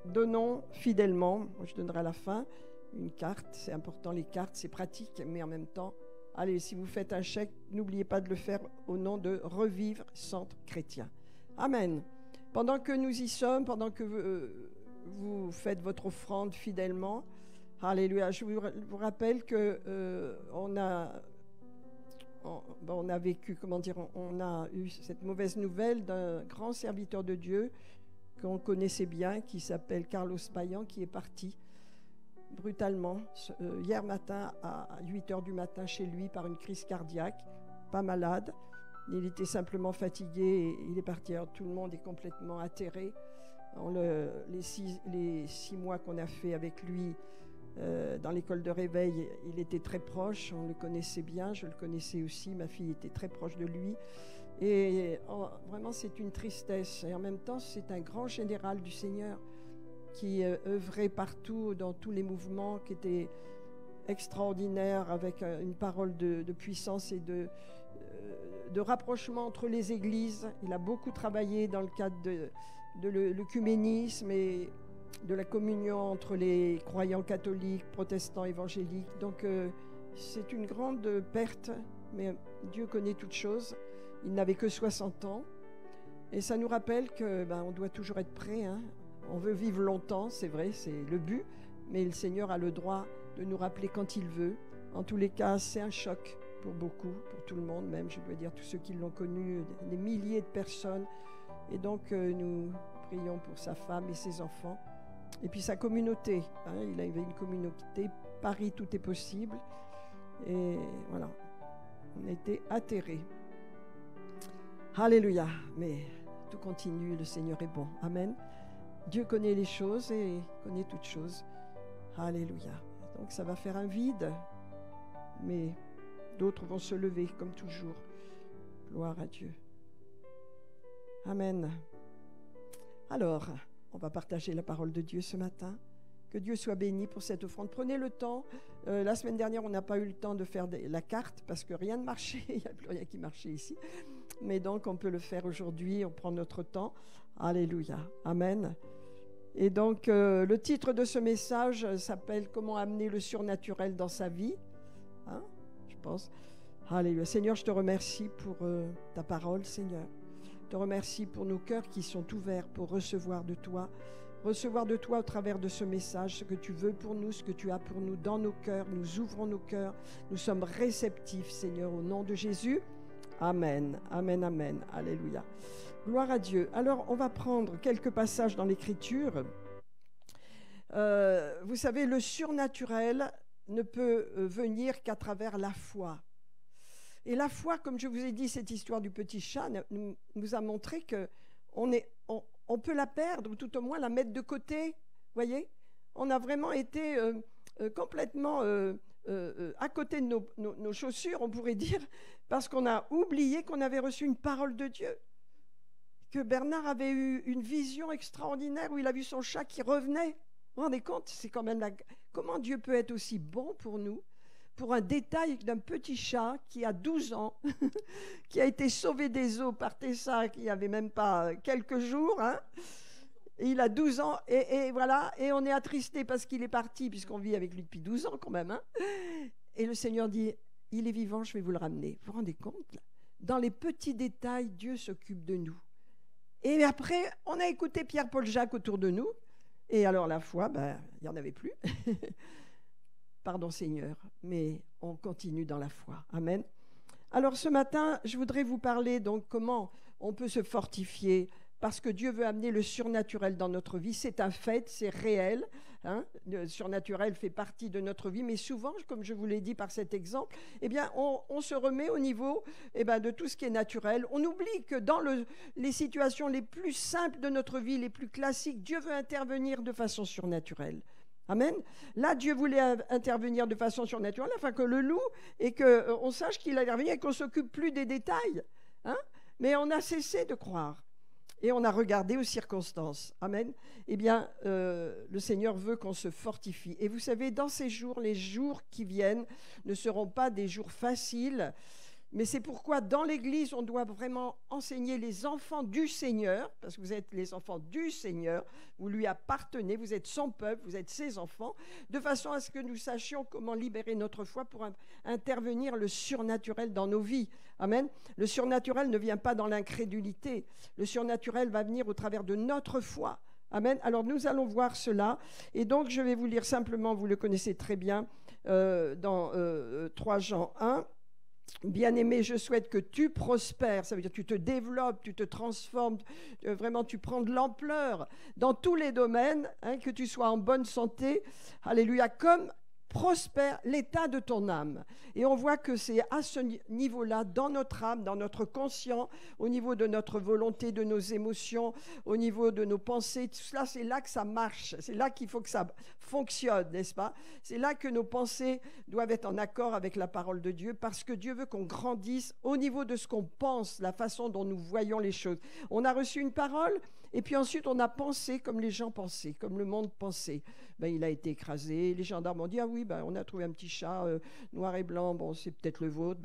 Donnons fidèlement. Je donnerai à la fin une carte. C'est important, les cartes, c'est pratique, mais en même temps, allez, si vous faites un chèque, n'oubliez pas de le faire au nom de Revivre Centre Chrétien. Amen. Pendant que nous y sommes, pendant que vous faites votre offrande fidèlement, alléluia, je vous rappelle que on a vécu, on a eu cette mauvaise nouvelle d'un grand serviteur de Dieu qu'on connaissait bien, qui s'appelle Carlos Payan, qui est parti brutalement hier matin à 8h du matin chez lui par une crise cardiaque, pas malade. Il était simplement fatigué et il est parti. Alors, tout le monde est complètement atterré. Les 6 mois qu'on a fait avec lui dans l'école de réveil, il était très proche, on le connaissait bien, je le connaissais aussi, ma fille était très proche de lui. Et vraiment, c'est une tristesse. Et en même temps, c'est un grand général du Seigneur qui œuvrait partout, dans tous les mouvements, qui était extraordinaire, avec une parole de puissance et de rapprochement entre les églises. Il a beaucoup travaillé dans le cadre de l'œcuménisme et de la communion entre les croyants catholiques, protestants, évangéliques. Donc c'est une grande perte, mais Dieu connaît toutes choses. Il n'avait que 60 ans. Et ça nous rappelle que on doit toujours être prêt. Hein. On veut vivre longtemps, c'est vrai, c'est le but. Mais le Seigneur a le droit de nous rappeler quand il veut. En tous les cas, c'est un choc pour beaucoup, pour tout le monde même. Je dois dire, tous ceux qui l'ont connu, des milliers de personnes. Et donc, nous prions pour sa femme et ses enfants. Et puis sa communauté. Hein, il avait une communauté. Paris, tout est possible. Et voilà, on a été atterrés. Alléluia. Mais tout continue, le Seigneur est bon. Amen. Dieu connaît les choses et connaît toutes choses. Alléluia. Donc ça va faire un vide, mais d'autres vont se lever comme toujours. Gloire à Dieu. Amen. Alors, on va partager la parole de Dieu ce matin. Que Dieu soit béni pour cette offrande. Prenez le temps. La semaine dernière, on n'a pas eu le temps de faire la carte parce que rien ne marchait. Il n'y a plus rien qui marchait ici. Mais donc, on peut le faire aujourd'hui. On prend notre temps. Alléluia. Amen. Et donc, le titre de ce message s'appelle « Comment amener le surnaturel dans sa vie ?» Hein, je pense. Alléluia. Seigneur, je te remercie pour ta parole, Seigneur. Je te remercie pour nos cœurs qui sont ouverts pour recevoir de toi au travers de ce message, ce que tu veux pour nous, ce que tu as pour nous dans nos cœurs. Nous ouvrons nos cœurs. Nous sommes réceptifs, Seigneur, au nom de Jésus. Amen, amen, amen. Alléluia. Gloire à Dieu. Alors, on va prendre quelques passages dans l'Écriture. Vous savez, le surnaturel ne peut venir qu'à travers la foi. Et la foi, comme je vous ai dit, cette histoire du petit chat nous a montré qu'on peut la perdre, ou tout au moins la mettre de côté. Voyez, on a vraiment été complètement à côté de nos chaussures, on pourrait dire, parce qu'on a oublié qu'on avait reçu une parole de Dieu. Que Bernard avait eu une vision extraordinaire où il a vu son chat qui revenait. Vous vous rendez compte? C'est quand même comment Dieu peut être aussi bon pour nous, pour un détail d'un petit chat qui a 12 ans, qui a été sauvé des eaux par Tessa, qui n'avait même pas quelques jours. Hein. Et il a 12 ans, et voilà, et on est attristé parce qu'il est parti, puisqu'on vit avec lui depuis 12 ans quand même. Hein. Et le Seigneur dit, il est vivant, je vais vous le ramener. Vous vous rendez compte là? Dans les petits détails, Dieu s'occupe de nous. Et après, on a écouté Pierre-Paul Jacques autour de nous. Et alors la foi, il n'y en avait plus. Pardon Seigneur, mais on continue dans la foi. Amen. Alors ce matin, je voudrais vous parler donc comment on peut se fortifier parce que Dieu veut amener le surnaturel dans notre vie. C'est un fait, c'est réel. Hein. Le surnaturel fait partie de notre vie, mais souvent, comme je vous l'ai dit par cet exemple, eh bien, on se remet au niveau de tout ce qui est naturel. On oublie que dans les situations les plus simples de notre vie, les plus classiques, Dieu veut intervenir de façon surnaturelle. Amen. Là, Dieu voulait intervenir de façon surnaturelle afin que le loup et qu'on sache qu'il intervient et qu'on ne s'occupe plus des détails. Hein. Mais on a cessé de croire. Et on a regardé aux circonstances. Amen. Eh bien, le Seigneur veut qu'on se fortifie. Et vous savez, dans ces jours, les jours qui viennent ne seront pas des jours faciles. Mais c'est pourquoi dans l'Église, on doit vraiment enseigner les enfants du Seigneur, parce que vous êtes les enfants du Seigneur, vous lui appartenez, vous êtes son peuple, vous êtes ses enfants, de façon à ce que nous sachions comment libérer notre foi pour intervenir le surnaturel dans nos vies. Amen. Le surnaturel ne vient pas dans l'incrédulité. Le surnaturel va venir au travers de notre foi. Amen. Alors nous allons voir cela. Et donc je vais vous lire simplement, vous le connaissez très bien, dans 3 Jean 1. Bien-aimé, je souhaite que tu prospères, ça veut dire que tu te développes, tu te transformes, vraiment tu prends de l'ampleur dans tous les domaines, hein, que tu sois en bonne santé, alléluia, comme prospère l'état de ton âme. Et on voit que c'est à ce niveau-là, dans notre âme, dans notre conscient, au niveau de notre volonté, de nos émotions, au niveau de nos pensées, tout cela, c'est là que ça marche, c'est là qu'il faut que ça fonctionne, n'est-ce pas? C'est là que nos pensées doivent être en accord avec la parole de Dieu, parce que Dieu veut qu'on grandisse au niveau de ce qu'on pense, la façon dont nous voyons les choses. On a reçu une parole, et puis ensuite on a pensé comme les gens pensaient, comme le monde pensait. Il a été écrasé, les gendarmes ont dit « Ah oui, on a trouvé un petit chat noir et blanc, bon, c'est peut-être le vôtre. »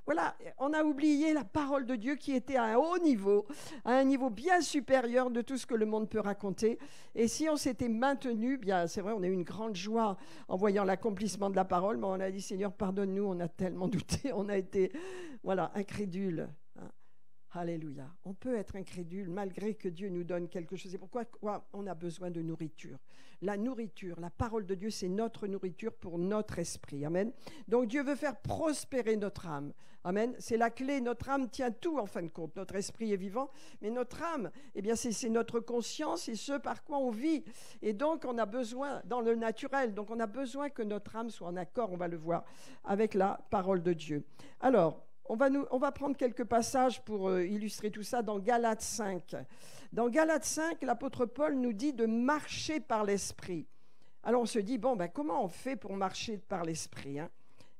Voilà, on a oublié la parole de Dieu qui était à un haut niveau, à un niveau bien supérieur de tout ce que le monde peut raconter. Et si on s'était maintenu, bien c'est vrai, on a eu une grande joie en voyant l'accomplissement de la parole, mais on a dit « Seigneur, pardonne-nous, on a tellement douté, on a été incrédule. » Alléluia. On peut être incrédule malgré que Dieu nous donne quelque chose. C'est pourquoi on a besoin de nourriture. La nourriture, la parole de Dieu, c'est notre nourriture pour notre esprit. Amen. Donc Dieu veut faire prospérer notre âme. Amen. C'est la clé. Notre âme tient tout en fin de compte. Notre esprit est vivant, mais notre âme, c'est notre conscience, c'est ce par quoi on vit. Et donc on a besoin, dans le naturel, donc on a besoin que notre âme soit en accord, on va le voir, avec la parole de Dieu. Alors, on va prendre quelques passages pour illustrer tout ça dans Galates 5. Dans Galates 5, l'apôtre Paul nous dit de marcher par l'esprit. Alors on se dit, comment on fait pour marcher par l'esprit, hein?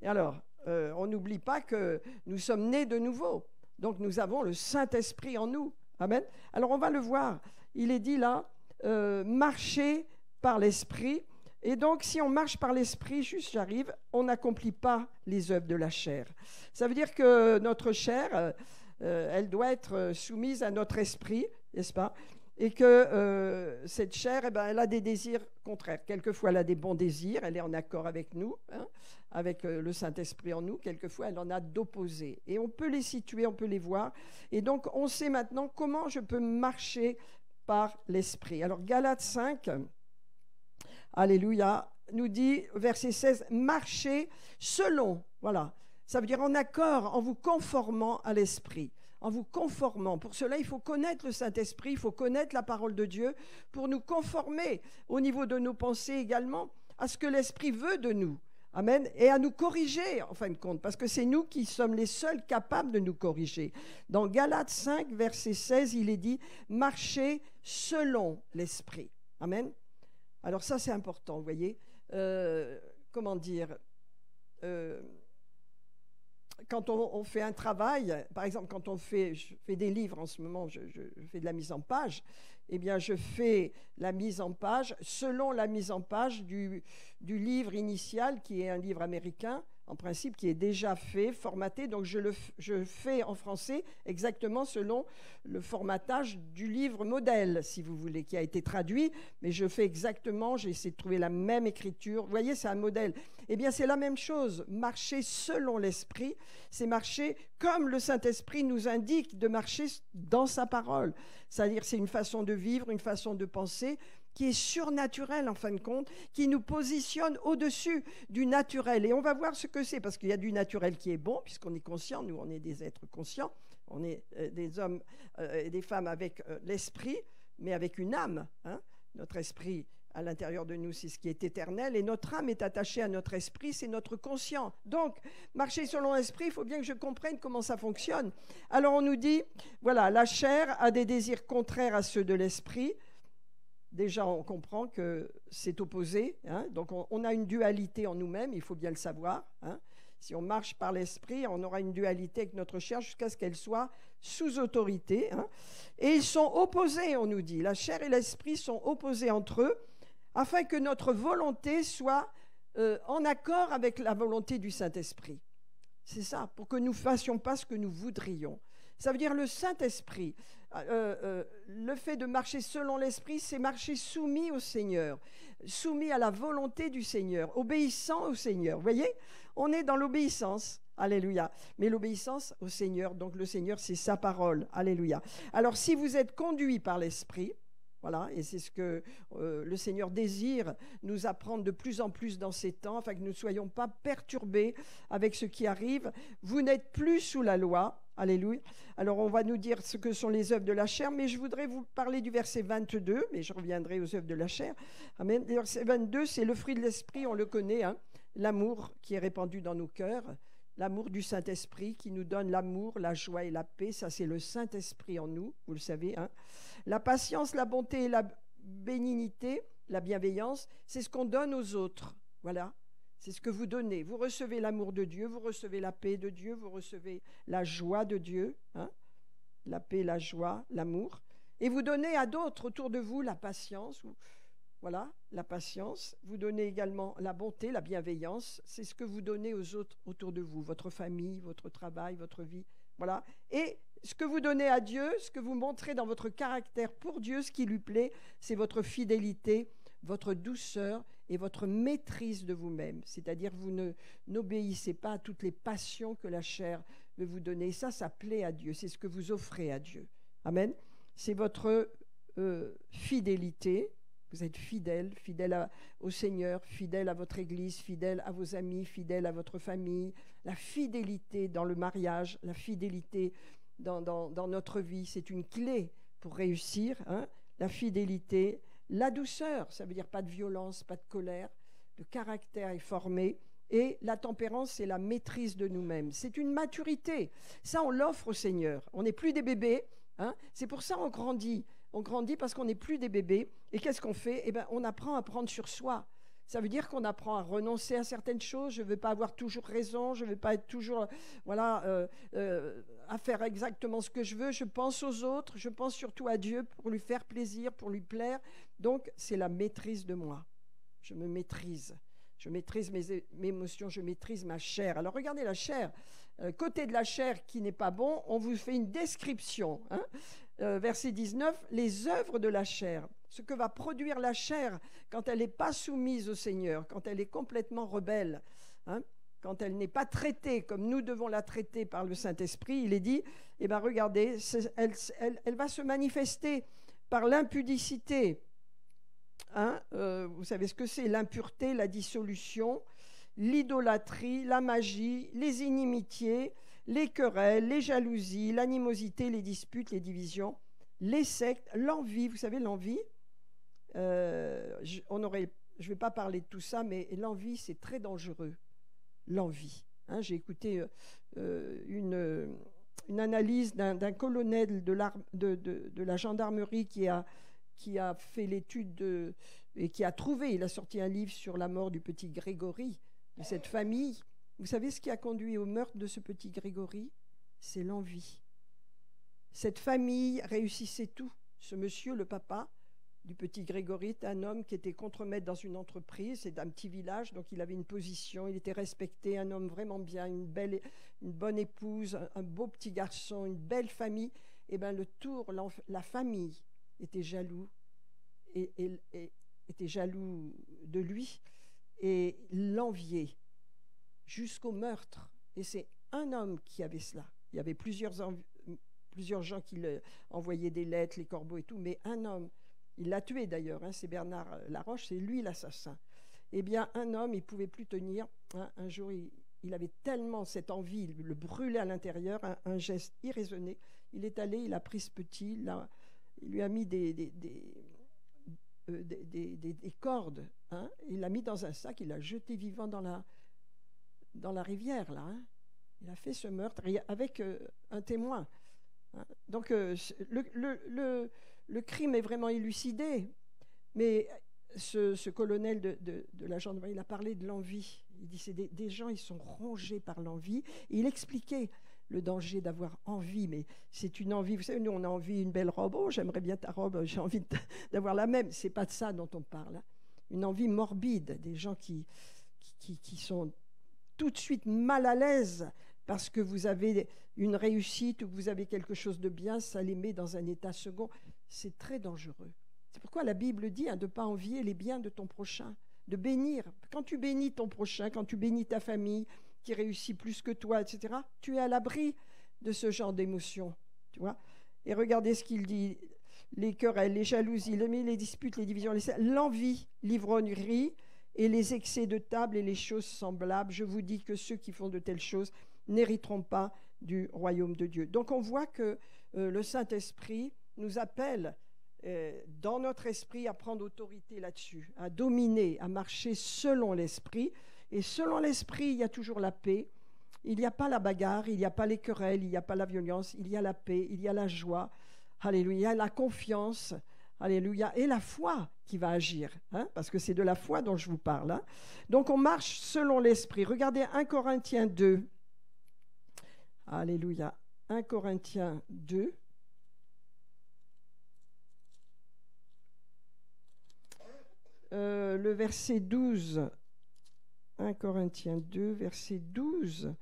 Et alors, on n'oublie pas que nous sommes nés de nouveau. Donc nous avons le Saint-Esprit en nous. Amen. Alors on va le voir. Il est dit là, marcher par l'esprit. Et donc, si on marche par l'esprit, juste j'arrive, on n'accomplit pas les œuvres de la chair. Ça veut dire que notre chair, elle doit être soumise à notre esprit, n'est-ce pas? Et que cette chair, elle a des désirs contraires. Quelquefois, elle a des bons désirs, elle est en accord avec nous, hein, avec le Saint-Esprit en nous. Quelquefois, elle en a d'opposés. Et on peut les situer, on peut les voir. Et donc, on sait maintenant comment je peux marcher par l'esprit. Alors, Galates 5... Alléluia, nous dit, verset 16, « Marchez selon », voilà, ça veut dire en accord, en vous conformant à l'Esprit, en vous conformant. Pour cela, il faut connaître le Saint-Esprit, il faut connaître la parole de Dieu pour nous conformer au niveau de nos pensées également à ce que l'Esprit veut de nous. Amen. Et à nous corriger, en fin de compte, parce que c'est nous qui sommes les seuls capables de nous corriger. Dans Galates 5, verset 16, il est dit, « Marchez selon l'Esprit ». Amen. Alors ça, c'est important, vous voyez. Comment dire, quand on fait un travail, par exemple, quand je fais des livres en ce moment, je fais de la mise en page, eh bien, je fais la mise en page selon la mise en page du livre initial, qui est un livre américain, en principe, qui est déjà fait, formaté. Donc, je fais en français exactement selon le formatage du livre modèle, si vous voulez, qui a été traduit. Mais je fais exactement, j'ai essayé de trouver la même écriture. Vous voyez, c'est un modèle. Eh bien, c'est la même chose. Marcher selon l'Esprit, c'est marcher comme le Saint-Esprit nous indique de marcher dans sa parole. C'est-à-dire, c'est une façon de vivre, une façon de penser qui est surnaturelle en fin de compte, qui nous positionne au-dessus du naturel. Et on va voir ce que c'est, parce qu'il y a du naturel qui est bon, puisqu'on est conscient, nous on est des êtres conscients, On est des hommes et des femmes avec l'esprit, mais avec une âme. Hein. Notre esprit, à l'intérieur de nous, c'est ce qui est éternel, et notre âme est attachée à notre esprit, c'est notre conscient. Donc, marcher selon l'esprit, il faut bien que je comprenne comment ça fonctionne. Alors, on nous dit, voilà, la chair a des désirs contraires à ceux de l'esprit. Déjà, on comprend que c'est opposé. Hein. Donc, on a une dualité en nous-mêmes, il faut bien le savoir. Hein. Si on marche par l'esprit, on aura une dualité avec notre chair jusqu'à ce qu'elle soit sous autorité. Hein. Et ils sont opposés, on nous dit. La chair et l'esprit sont opposés entre eux, afin que notre volonté soit en accord avec la volonté du Saint-Esprit. C'est ça, pour que nous ne fassions pas ce que nous voudrions. Ça veut dire le Saint-Esprit. Le fait de marcher selon l'Esprit, c'est marcher soumis au Seigneur, soumis à la volonté du Seigneur, obéissant au Seigneur. Vous voyez, on est dans l'obéissance. Alléluia. Mais l'obéissance au Seigneur, donc le Seigneur, c'est sa parole. Alléluia. Alors, si vous êtes conduit par l'Esprit, voilà, et c'est ce que le Seigneur désire nous apprendre de plus en plus dans ces temps, afin que nous ne soyons pas perturbés avec ce qui arrive. Vous n'êtes plus sous la loi. Alléluia. Alors, on va nous dire ce que sont les œuvres de la chair, mais je voudrais vous parler du verset 22, mais je reviendrai aux œuvres de la chair. Amen. Le verset 22, c'est le fruit de l'esprit, on le connaît, hein, l'amour qui est répandu dans nos cœurs, l'amour du Saint-Esprit qui nous donne l'amour, la joie et la paix. Ça, c'est le Saint-Esprit en nous, vous le savez. Hein. La patience, la bonté et la bénignité, la bienveillance, c'est ce qu'on donne aux autres. Voilà. C'est ce que vous donnez. Vous recevez l'amour de Dieu, vous recevez la paix de Dieu, vous recevez la joie de Dieu, hein, la paix, la joie, l'amour. Et vous donnez à d'autres autour de vous la patience. Voilà, la patience. Vous donnez également la bonté, la bienveillance. C'est ce que vous donnez aux autres autour de vous, votre famille, votre travail, votre vie. Voilà. Et ce que vous donnez à Dieu, ce que vous montrez dans votre caractère pour Dieu, ce qui lui plaît, c'est votre fidélité, votre douceur et votre maîtrise de vous-même. C'est-à-dire vous n'obéissez pas à toutes les passions que la chair veut vous donner. Ça plaît à Dieu. C'est ce que vous offrez à Dieu. Amen. C'est votre fidélité. Vous êtes fidèle au Seigneur, fidèle à votre Église, fidèle à vos amis, fidèle à votre famille. La fidélité dans le mariage, la fidélité dans notre vie, c'est une clé pour réussir. Hein. La fidélité, la douceur, ça veut dire pas de violence, pas de colère. Le caractère est formé. Et la tempérance, c'est la maîtrise de nous-mêmes. C'est une maturité. Ça, on l'offre au Seigneur. On n'est plus des bébés. Hein. C'est pour ça qu'on grandit. On grandit parce qu'on n'est plus des bébés. Et qu'est-ce qu'on fait? Eh bien, on apprend à prendre sur soi. Ça veut dire qu'on apprend à renoncer à certaines choses. Je ne veux pas avoir toujours raison. Je ne veux pas être toujours à faire exactement ce que je veux. Je pense aux autres. Je pense surtout à Dieu pour lui faire plaisir, pour lui plaire. Donc, c'est la maîtrise de moi. Je me maîtrise. Je maîtrise mes émotions. Je maîtrise ma chair. Alors, regardez la chair. Côté de la chair qui n'est pas bon, on vous fait une description. Hein. Verset 19, les œuvres de la chair. Ce que va produire la chair quand elle n'est pas soumise au Seigneur, quand elle est complètement rebelle, hein, quand elle n'est pas traitée comme nous devons la traiter par le Saint-Esprit, il est dit, eh bien regardez, elle va se manifester par l'impudicité. Hein, vous savez ce que c'est, l'impureté, la dissolution, l'idolâtrie, la magie, les inimitiés, les querelles, les jalousies, l'animosité, les disputes, les divisions, les sectes, l'envie. Vous savez, l'envie, je ne vais pas parler de tout ça, mais l'envie, c'est très dangereux. L'envie. Hein, j'ai écouté une analyse d'un colonel de la gendarmerie qui a fait l'étude et qui a trouvé, il a sorti un livre sur la mort du petit Grégory, de cette famille. Vous savez ce qui a conduit au meurtre de ce petit Grégory? C'est l'envie. Cette famille réussissait tout. Ce monsieur, le papa du petit Grégory, était un homme qui était contremaître dans une entreprise, c'est d'un petit village, donc il avait une position, il était respecté, un homme vraiment bien, une bonne épouse, un beau petit garçon, une belle famille. Et bien la famille était jaloux, et était jaloux de lui et l'enviait jusqu'au meurtre. Et c'est un homme qui avait cela. Il y avait plusieurs gens qui envoyaient des lettres, les corbeaux et tout, mais un homme, il l'a tué d'ailleurs, hein, c'est Bernard Laroche, c'est lui l'assassin. Eh bien, un homme, il ne pouvait plus tenir. Hein, un jour, il avait tellement cette envie, il le brûlait à l'intérieur, un geste irraisonné. Il est allé, il a pris ce petit, il lui a mis des cordes, hein, il l'a mis dans un sac, il l'a jeté vivant dans la rivière, là. Hein. Il a fait ce meurtre avec un témoin. Hein. Donc, le crime est vraiment élucidé. Mais ce colonel de la gendarmerie, il a parlé de l'envie. Il dit c'est des gens, ils sont rongés par l'envie. Et il expliquait le danger d'avoir envie, mais c'est une envie. Vous savez, nous, on a envie d'une belle robe. Oh, j'aimerais bien ta robe, j'ai envie d'avoir la même. C'est pas de ça dont on parle. Hein. Une envie morbide, des gens qui sont tout de suite mal à l'aise parce que vous avez une réussite ou que vous avez quelque chose de bien, ça les met dans un état second. C'est très dangereux. C'est pourquoi la Bible dit hein, de ne pas envier les biens de ton prochain, de bénir. Quand tu bénis ton prochain, quand tu bénis ta famille qui réussit plus que toi, etc., tu es à l'abri de ce genre d'émotions. Tu vois ? Et regardez ce qu'il dit. Les querelles, les jalousies, les disputes, les divisions, l'envie, l'ivrognerie et les excès de table et les choses semblables. Je vous dis que ceux qui font de telles choses n'hériteront pas du royaume de Dieu. Donc on voit que le Saint-Esprit nous appelle dans notre esprit à prendre autorité là-dessus, à dominer, à marcher selon l'esprit. Et selon l'esprit, il y a toujours la paix. Il n'y a pas la bagarre, il n'y a pas les querelles, il n'y a pas la violence, il y a la paix, il y a la joie. Alléluia, la confiance, alléluia, et la foi qui va agir, hein, parce que c'est de la foi dont je vous parle. Hein. Donc on marche selon l'esprit. Regardez 1 Corinthiens 2. Alléluia. 1 Corinthiens 2. Le verset 12. 1 Corinthiens 2, verset 12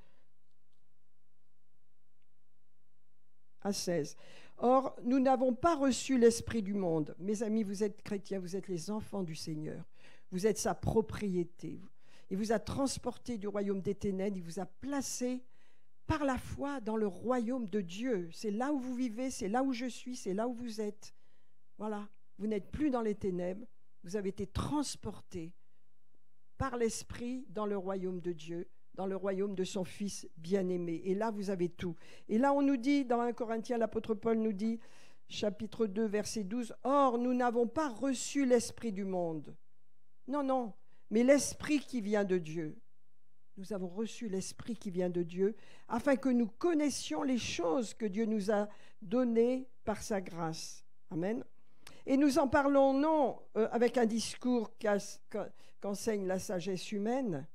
à 16. Or, nous n'avons pas reçu l'esprit du monde. Mes amis, vous êtes chrétiens, vous êtes les enfants du Seigneur. Vous êtes sa propriété. Il vous a transporté du royaume des ténèbres, il vous a placé par la foi dans le royaume de Dieu. C'est là où vous vivez, c'est là où je suis, c'est là où vous êtes. Voilà, vous n'êtes plus dans les ténèbres, vous avez été transportés par l'Esprit dans le royaume de Dieu, dans le royaume de son Fils bien-aimé. Et là, vous avez tout. Et là, on nous dit, dans 1 Corinthiens, l'apôtre Paul nous dit, chapitre 2, verset 12, « Or, nous n'avons pas reçu l'Esprit du monde. » Non, non, mais l'Esprit qui vient de Dieu. Nous avons reçu l'Esprit qui vient de Dieu, afin que nous connaissions les choses que Dieu nous a données par sa grâce. Amen. Et nous en parlons non avec un discours qu'enseigne la sagesse humaine,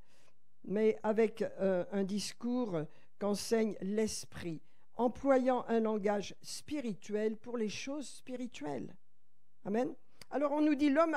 mais avec un discours qu'enseigne l'esprit, employant un langage spirituel pour les choses spirituelles. Amen. Alors on nous dit l'homme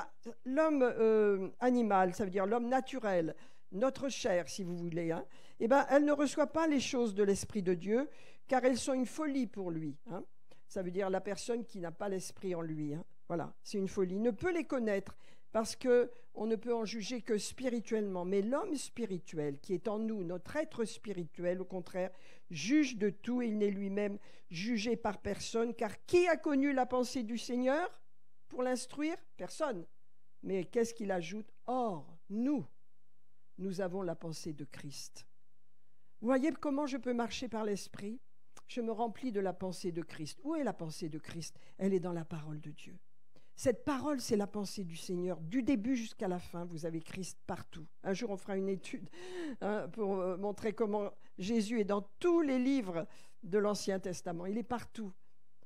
animal, ça veut dire l'homme naturel, notre chair si vous voulez, hein, eh ben, elle ne reçoit pas les choses de l'Esprit de Dieu, car elles sont une folie pour lui. Hein. Ça veut dire la personne qui n'a pas l'Esprit en lui. Hein. Voilà, c'est une folie. Il ne peut les connaître parce qu'on ne peut en juger que spirituellement. Mais l'homme spirituel qui est en nous, notre être spirituel, au contraire, juge de tout et il n'est lui-même jugé par personne. Car qui a connu la pensée du Seigneur pour l'instruire? Personne. Mais qu'est-ce qu'il ajoute? Or, nous avons la pensée de Christ. Vous voyez comment je peux marcher par l'Esprit? Je me remplis de la pensée de Christ. Où est la pensée de Christ? Elle est dans la parole de Dieu. Cette parole, c'est la pensée du Seigneur. Du début jusqu'à la fin, vous avez Christ partout. Un jour, on fera une étude pour montrer comment Jésus est dans tous les livres de l'Ancien Testament. Il est partout.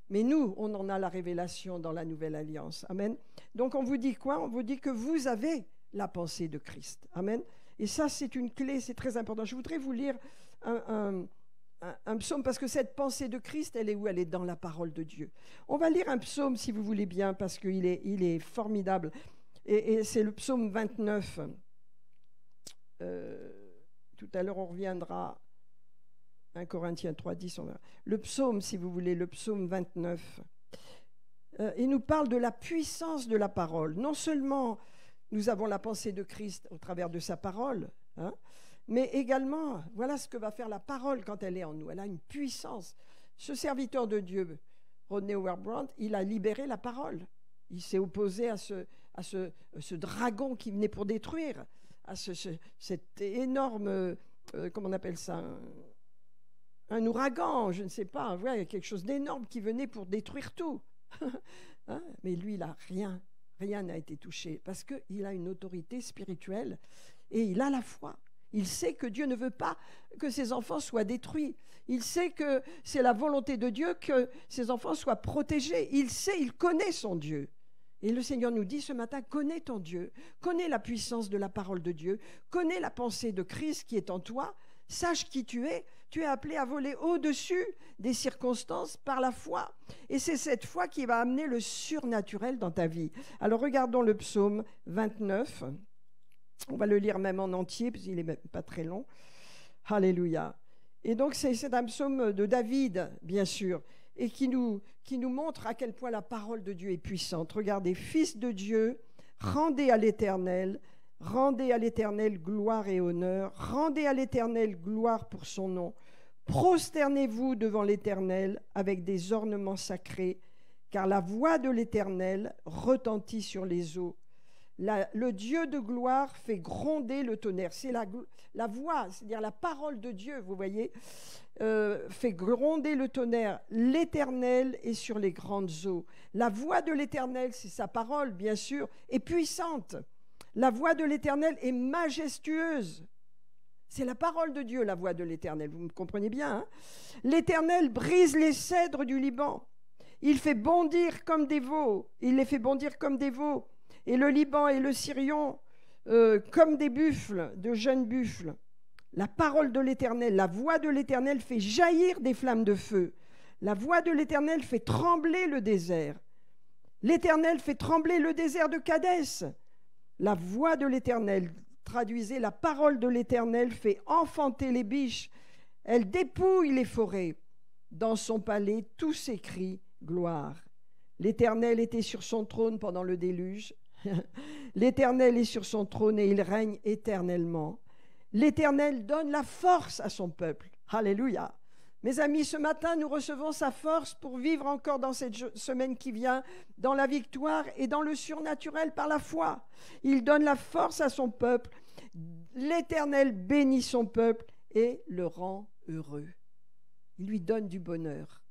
Mais nous, on en a la révélation dans la Nouvelle Alliance. Amen. Donc, on vous dit quoi? On vous dit que vous avez la pensée de Christ. Amen. Et ça, c'est une clé, c'est très important. Je voudrais vous lire un psaume, parce que cette pensée de Christ, elle est où? Elle est dans la parole de Dieu. On va lire un psaume, si vous voulez bien, parce qu'il est formidable. Et c'est le psaume 29. Tout à l'heure, on reviendra 1 Corinthiens 3, 10. Le psaume, si vous voulez, le psaume 29. Il nous parle de la puissance de la parole. Non seulement nous avons la pensée de Christ au travers de sa parole, hein, mais également, voilà ce que va faire la parole quand elle est en nous. Elle a une puissance. Ce serviteur de Dieu, Rodney Howard-Brand, il a libéré la parole. Il s'est opposé à ce dragon qui venait pour détruire, à cet énorme comment on appelle ça, un ouragan, je ne sais pas, ouais, quelque chose d'énorme qui venait pour détruire tout. Hein? Mais lui, là, rien n'a été touché parce qu'il a une autorité spirituelle et il a la foi. Il sait que Dieu ne veut pas que ses enfants soient détruits. Il sait que c'est la volonté de Dieu que ses enfants soient protégés. Il sait, il connaît son Dieu. Et le Seigneur nous dit ce matin, connais ton Dieu, connais la puissance de la parole de Dieu, connais la pensée de Christ qui est en toi, sache qui tu es appelé à voler au-dessus des circonstances par la foi. Et c'est cette foi qui va amener le surnaturel dans ta vie. Alors regardons le psaume 29. On va le lire même en entier, parce qu'il n'est même pas très long. Alléluia. Et donc c'est un psaume de David, bien sûr, et qui nous montre à quel point la parole de Dieu est puissante. Regardez, fils de Dieu, rendez à l'Éternel gloire et honneur, rendez à l'Éternel gloire pour son nom. Prosternez-vous devant l'Éternel avec des ornements sacrés, car la voix de l'Éternel retentit sur les eaux. Le Dieu de gloire fait gronder le tonnerre. C'est la voix, c'est-à-dire la parole de Dieu, vous voyez, fait gronder le tonnerre. L'Éternel est sur les grandes eaux. La voix de l'Éternel, c'est sa parole, bien sûr, est puissante. La voix de l'Éternel est majestueuse. C'est la parole de Dieu, la voix de l'Éternel. Vous me comprenez bien, hein? L'Éternel brise les cèdres du Liban. Il fait bondir comme des veaux. Il les fait bondir comme des veaux. Et le Liban et le Sirion comme des buffles, de jeunes buffles. La parole de l'Éternel, la voix de l'Éternel fait jaillir des flammes de feu. La voix de l'Éternel fait trembler le désert. L'Éternel fait trembler le désert de Kadès. La voix de l'Éternel, traduisez, la parole de l'Éternel fait enfanter les biches. Elle dépouille les forêts. Dans son palais, tout s'écrie gloire. L'Éternel était sur son trône pendant le déluge. L'Éternel est sur son trône et il règne éternellement. L'Éternel donne la force à son peuple. Alléluia. Mes amis, ce matin, nous recevons sa force pour vivre encore dans cette semaine qui vient, dans la victoire et dans le surnaturel par la foi. Il donne la force à son peuple. L'Éternel bénit son peuple et le rend heureux. Il lui donne du bonheur.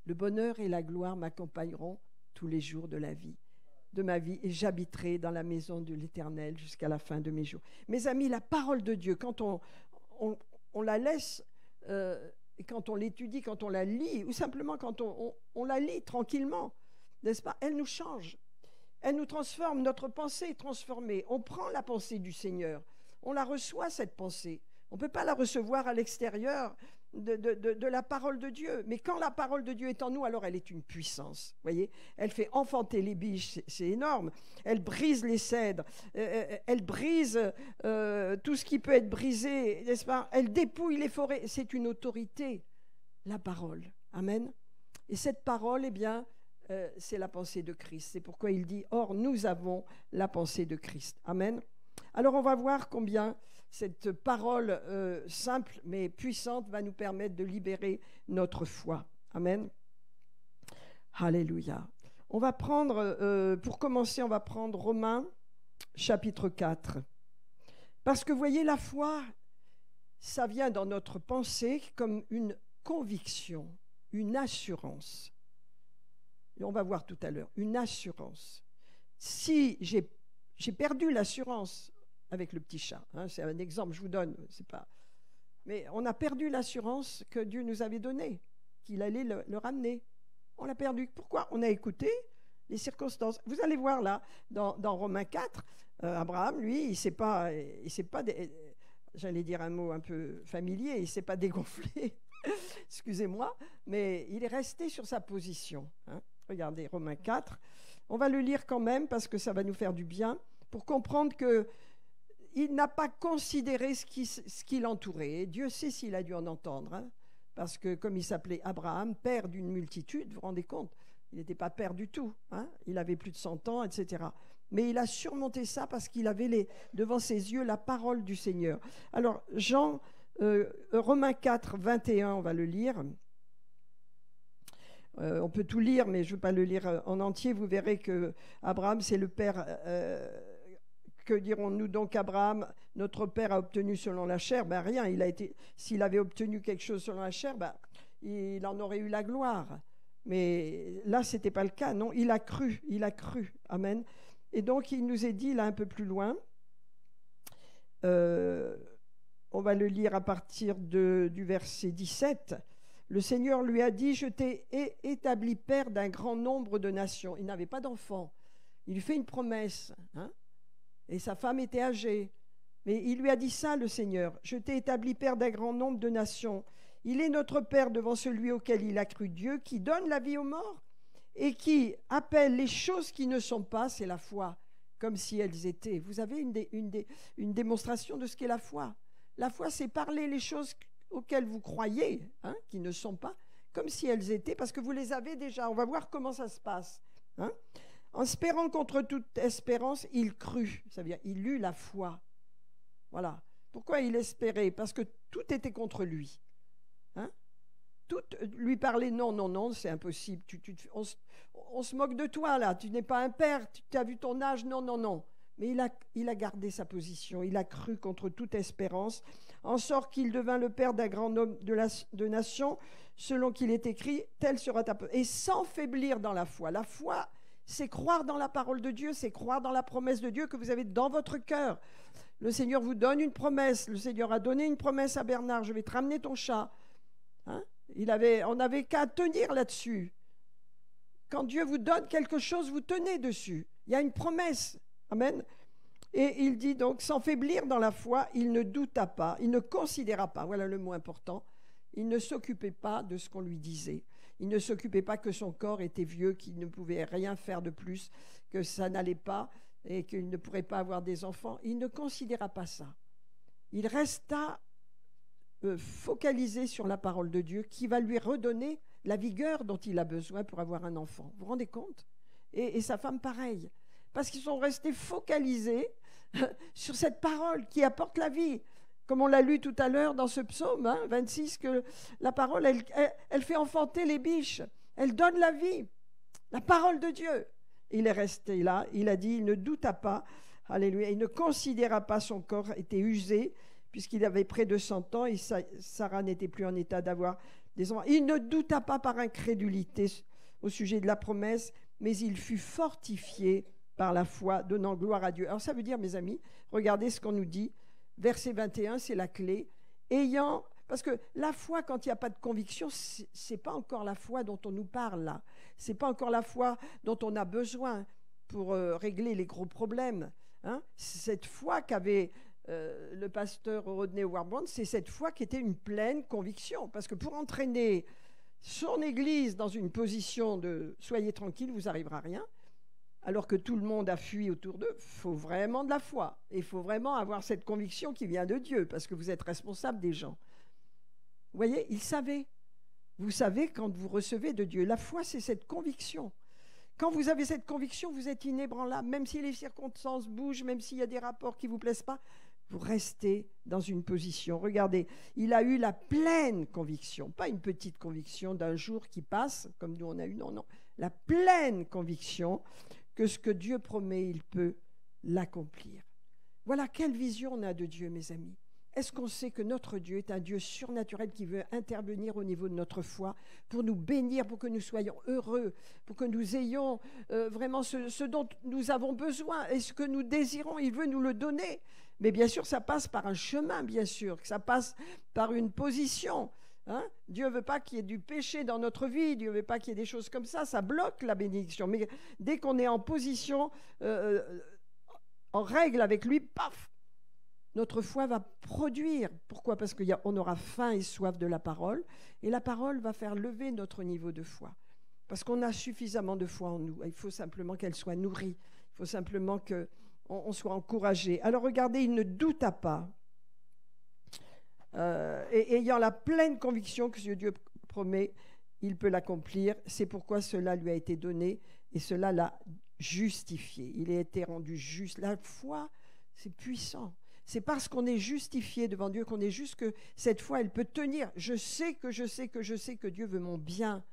Le bonheur et la gloire m'accompagneront tous les jours de ma vie, et j'habiterai dans la maison de l'Éternel jusqu'à la fin de mes jours. Mes amis, la parole de Dieu, quand on la laisse, et quand on l'étudie, quand on la lit, ou simplement quand on la lit tranquillement, n'est-ce pas? Elle nous change, elle nous transforme, notre pensée est transformée. On prend la pensée du Seigneur, on la reçoit, cette pensée. On ne peut pas la recevoir à l'extérieur de la parole de Dieu. Mais quand la parole de Dieu est en nous, alors elle est une puissance. Voyez, elle fait enfanter les biches, c'est énorme. Elle brise les cèdres, elle brise tout ce qui peut être brisé, n'est-ce pas? Elle dépouille les forêts. C'est une autorité, la parole. Amen. Et cette parole, eh bien, c'est la pensée de Christ. C'est pourquoi il dit, or nous avons la pensée de Christ. Amen. Alors on va voir combien cette parole simple mais puissante va nous permettre de libérer notre foi. Amen. Alléluia. On va prendre, pour commencer, on va prendre Romains chapitre 4. Parce que vous voyez, la foi, ça vient dans notre pensée comme une conviction, une assurance. Et on va voir tout à l'heure, une assurance. Si j'ai perdu l'assurance avec le petit chat, hein, c'est un exemple, je vous donne, c'est pas. Mais on a perdu l'assurance que Dieu nous avait donnée, qu'il allait le ramener. On l'a perdu. Pourquoi? On a écouté les circonstances. Vous allez voir là, dans Romains 4, Abraham, lui, il ne s'est pas, j'allais dire un mot un peu familier, il ne s'est pas dégonflé, excusez-moi, mais il est resté sur sa position. Hein. Regardez, Romains 4, on va le lire quand même parce que ça va nous faire du bien, pour comprendre qu'il n'a pas considéré ce qui l'entourait. Et Dieu sait s'il a dû en entendre, hein, parce que comme il s'appelait Abraham, père d'une multitude, vous vous rendez compte, il n'était pas père du tout, hein, il avait plus de 100 ans, etc. Mais il a surmonté ça parce qu'il avait devant ses yeux la parole du Seigneur. Alors, Romains 4, 21, on va le lire. On peut tout lire, mais je ne veux pas le lire en entier. Vous verrez que Abraham, c'est le père Que dirons-nous donc? Abraham, notre père, a obtenu selon la chair? Ben rien. S'il avait obtenu quelque chose selon la chair, ben, il en aurait eu la gloire. Mais là, ce n'était pas le cas. Non, il a cru. Amen. Et donc, il nous est dit, là, un peu plus loin, on va le lire à partir du verset 17. Le Seigneur lui a dit, je t'ai établi père d'un grand nombre de nations. Il n'avait pas d'enfant. Il lui fait une promesse, hein? Et sa femme était âgée. Mais il lui a dit ça, le Seigneur, je t'ai établi père d'un grand nombre de nations. Il est notre Père devant celui auquel il a cru, Dieu, qui donne la vie aux morts et qui appelle les choses qui ne sont pas, c'est la foi, comme si elles étaient. Vous avez une démonstration de ce qu'est la foi. La foi, c'est parler les choses auxquelles vous croyez, hein, qui ne sont pas, comme si elles étaient, parce que vous les avez déjà. On va voir comment ça se passe. Hein. En espérant contre toute espérance, il crut. Ça veut dire, il eut la foi. Voilà. Pourquoi il espérait? Parce que tout était contre lui. Hein? Tout lui parlait non, c'est impossible. On se moque de toi là. Tu n'es pas un père. Tu as vu ton âge. Non. Mais il a gardé sa position. Il a cru contre toute espérance, en sorte qu'il devint le père d'un grand nombre de nations, selon qu'il est écrit, tel sera ta... Et sans faiblir dans la foi. La foi, c'est croire dans la parole de Dieu, c'est croire dans la promesse de Dieu que vous avez dans votre cœur. Le Seigneur vous donne une promesse. Le Seigneur a donné une promesse à Bernard. Je vais te ramener ton chat. Hein? On n'avait qu'à tenir là-dessus. Quand Dieu vous donne quelque chose, vous tenez dessus. Il y a une promesse. Amen. Et il dit donc, sans faiblir dans la foi, il ne douta pas, il ne considéra pas, voilà le mot important, il ne s'occupait pas de ce qu'on lui disait. Il ne s'occupait pas que son corps était vieux, qu'il ne pouvait rien faire de plus, que ça n'allait pas et qu'il ne pourrait pas avoir des enfants. Il ne considéra pas ça. Il resta focalisé sur la parole de Dieu qui va lui redonner la vigueur dont il a besoin pour avoir un enfant. Vous vous rendez compte? Et sa femme, pareil. Parce qu'ils sont restés focalisés sur cette parole qui apporte la vie. Comme on l'a lu tout à l'heure dans ce psaume 26, que la parole, elle fait enfanter les biches. Elle donne la vie. La parole de Dieu. Il est resté là. Il a dit, il ne douta pas. Alléluia. Il ne considéra pas son corps était usé, puisqu'il avait près de 100 ans et Sarah n'était plus en état d'avoir des enfants. Il ne douta pas par incrédulité au sujet de la promesse, mais il fut fortifié par la foi, donnant gloire à Dieu. Alors ça veut dire, mes amis, regardez ce qu'on nous dit. Verset 21, c'est la clé. Parce que la foi, quand il n'y a pas de conviction, c'est pas encore la foi dont on nous parle là. C'est pas encore la foi dont on a besoin pour régler les gros problèmes. Hein? Cette foi qu'avait le pasteur Rodney Warbrand, c'est cette foi qui était une pleine conviction. Parce que pour entraîner son Église dans une position de « soyez tranquille, vous n'arriverez à rien », alors que tout le monde a fui autour d'eux, il faut vraiment de la foi. Et il faut vraiment avoir cette conviction qui vient de Dieu, parce que vous êtes responsable des gens. Vous voyez, il savait. Vous savez quand vous recevez de Dieu. La foi, c'est cette conviction. Quand vous avez cette conviction, vous êtes inébranlable. Même si les circonstances bougent, même s'il y a des rapports qui ne vous plaisent pas, vous restez dans une position. Regardez, il a eu la pleine conviction, pas une petite conviction d'un jour qui passe, comme nous on a eu, non. La pleine conviction que ce que Dieu promet, il peut l'accomplir. Voilà quelle vision on a de Dieu, mes amis. Est-ce qu'on sait que notre Dieu est un Dieu surnaturel qui veut intervenir au niveau de notre foi pour nous bénir, pour que nous soyons heureux, pour que nous ayons vraiment ce dont nous avons besoin et ce que nous désirons, il veut nous le donner. Mais bien sûr, ça passe par un chemin, bien sûr, ça passe par une position. Hein? Dieu ne veut pas qu'il y ait du péché dans notre vie, Dieu ne veut pas qu'il y ait des choses comme ça bloque la bénédiction. Mais dès qu'on est en position, en règle avec lui, paf, notre foi va produire. Pourquoi? Parce qu'on aura faim et soif de la parole, et la parole va faire lever notre niveau de foi. Parce qu'on a suffisamment de foi en nous. Il faut simplement qu'elle soit nourrie. Il faut simplement qu'on soit encouragé. Alors regardez, il ne douta pas. Et ayant la pleine conviction que ce Dieu promet, il peut l'accomplir. C'est pourquoi cela lui a été donné et cela l'a justifié. Il a été rendu juste. La foi, c'est puissant. C'est parce qu'on est justifié devant Dieu qu'on est juste que cette foi, elle peut tenir. Je sais que Dieu veut mon bien.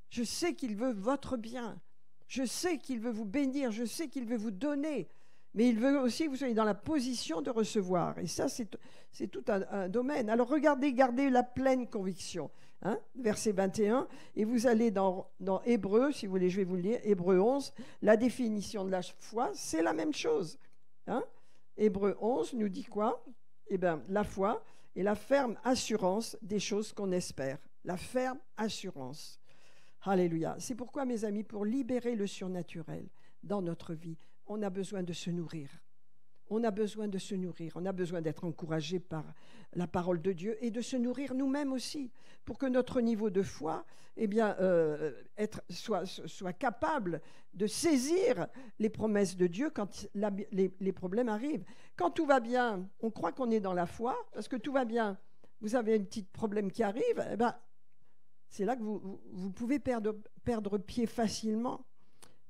Je sais qu'il veut votre bien. Je sais qu'il veut vous bénir. Je sais qu'il veut vous donner. Mais il veut aussi que vous soyez dans la position de recevoir. Et ça, c'est tout un domaine. Alors regardez, gardez la pleine conviction. Hein, verset 21. Et vous allez dans Hébreux, si vous voulez, je vais vous le lire. Hébreux 11, la définition de la foi, c'est la même chose. Hein. Hébreux 11 nous dit quoi? Eh bien, la foi est la ferme assurance des choses qu'on espère. La ferme assurance. Alléluia. C'est pourquoi, mes amis, pour libérer le surnaturel dans notre vie, on a besoin de se nourrir. On a besoin de se nourrir. On a besoin d'être encouragé par la parole de Dieu et de se nourrir nous-mêmes aussi, pour que notre niveau de foi soit capable de saisir les promesses de Dieu quand les problèmes arrivent. Quand tout va bien, on croit qu'on est dans la foi, parce que tout va bien. Vous avez un petit problème qui arrive, eh ben, c'est là que vous pouvez perdre pied facilement.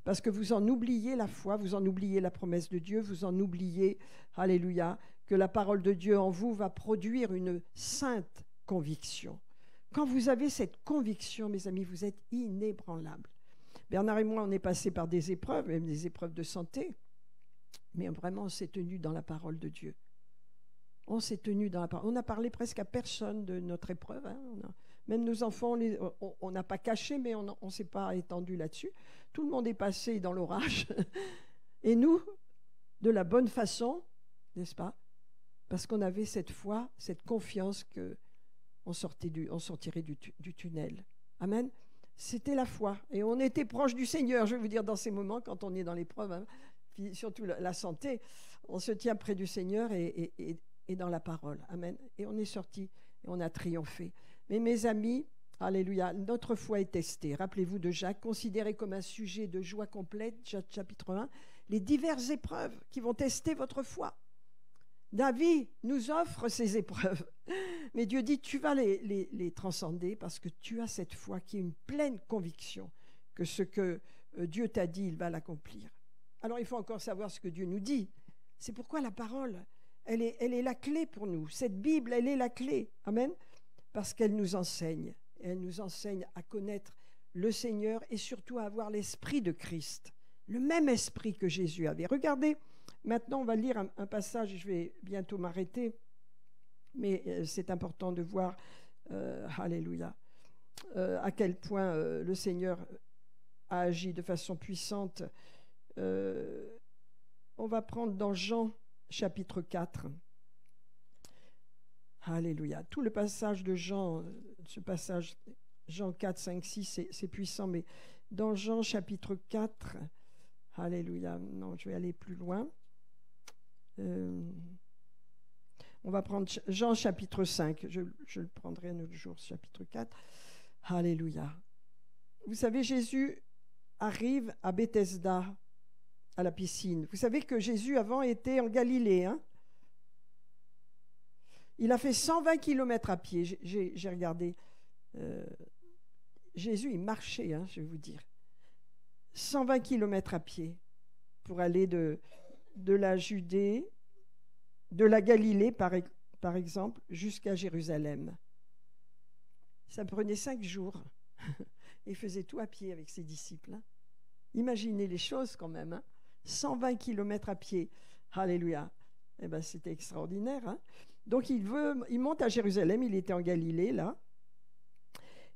Parce que vous en oubliez la foi, vous en oubliez la promesse de Dieu, vous en oubliez, alléluia, que la parole de Dieu en vous va produire une sainte conviction. Quand vous avez cette conviction, mes amis, vous êtes inébranlables. Bernard et moi, on est passés par des épreuves, même des épreuves de santé, mais vraiment, on s'est tenu dans la parole de Dieu. On s'est tenu dans la parole. On n'a parlé presque à personne de notre épreuve. Hein. Même nos enfants, on n'a pas caché, mais on ne s'est pas étendu là-dessus. Tout le monde est passé dans l'orage. Et nous, de la bonne façon, n'est-ce pas? Parce qu'on avait cette foi, cette confiance qu'on sortirait du tunnel. Amen. C'était la foi. Et on était proche du Seigneur, je vais vous dire, dans ces moments, quand on est dans l'épreuve, hein, puis surtout la santé, on se tient près du Seigneur et dans la parole. Amen. Et on est sorti et on a triomphé. Mais mes amis, alléluia, notre foi est testée. Rappelez-vous de Jacques, considérez comme un sujet de joie complète, chapitre 1, les diverses épreuves qui vont tester votre foi. David nous offre ces épreuves. Mais Dieu dit, tu vas les transcender parce que tu as cette foi qui est une pleine conviction que ce que Dieu t'a dit, il va l'accomplir. Alors il faut encore savoir ce que Dieu nous dit. C'est pourquoi la parole, elle est la clé pour nous. Cette Bible, elle est la clé. Amen. Parce qu'elle nous enseigne. Et elle nous enseigne à connaître le Seigneur et surtout à avoir l'esprit de Christ. Le même esprit que Jésus avait. Regardez, maintenant on va lire un passage, je vais bientôt m'arrêter, mais c'est important de voir, alléluia, à quel point le Seigneur a agi de façon puissante. On va prendre dans Jean chapitre 4. Alléluia. Tout le passage de Jean, ce passage, Jean 4, 5, 6, c'est puissant, mais dans Jean chapitre 4, alléluia, non, je vais aller plus loin. On va prendre Jean chapitre 5, je le prendrai un autre jour, chapitre 4. Alléluia. Vous savez, Jésus arrive à Bethesda, à la piscine. Vous savez que Jésus avant était en Galilée, hein? Il a fait 120 km à pied, j'ai regardé. Jésus, il marchait, hein, je vais vous dire. 120 km à pied pour aller de la Judée, de la Galilée, par exemple, jusqu'à Jérusalem. Ça prenait 5 jours. Il faisait tout à pied avec ses disciples. Hein. Imaginez les choses quand même. Hein. 120 km à pied. Alléluia. Eh bien, c'était extraordinaire. Hein. Donc, il monte à Jérusalem. Il était en Galilée, là.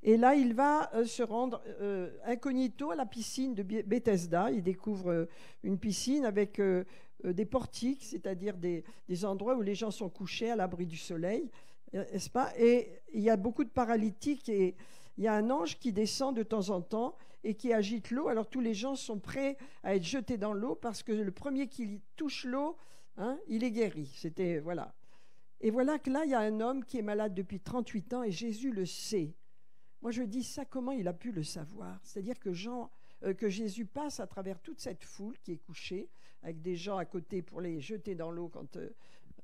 Et là, il va se rendre incognito à la piscine de Bethesda. Il découvre une piscine avec des portiques, c'est-à-dire des endroits où les gens sont couchés à l'abri du soleil, n'est-ce pas? Et il y a beaucoup de paralytiques et il y a un ange qui descend de temps en temps et qui agite l'eau. Alors tous les gens sont prêts à être jetés dans l'eau parce que le premier qui touche l'eau, hein, il est guéri. C'était, voilà. Et voilà que là, il y a un homme qui est malade depuis 38 ans et Jésus le sait. Moi, je dis ça, comment il a pu le savoir? C'est-à-dire que Jésus passe à travers toute cette foule qui est couchée, avec des gens à côté pour les jeter dans l'eau quand...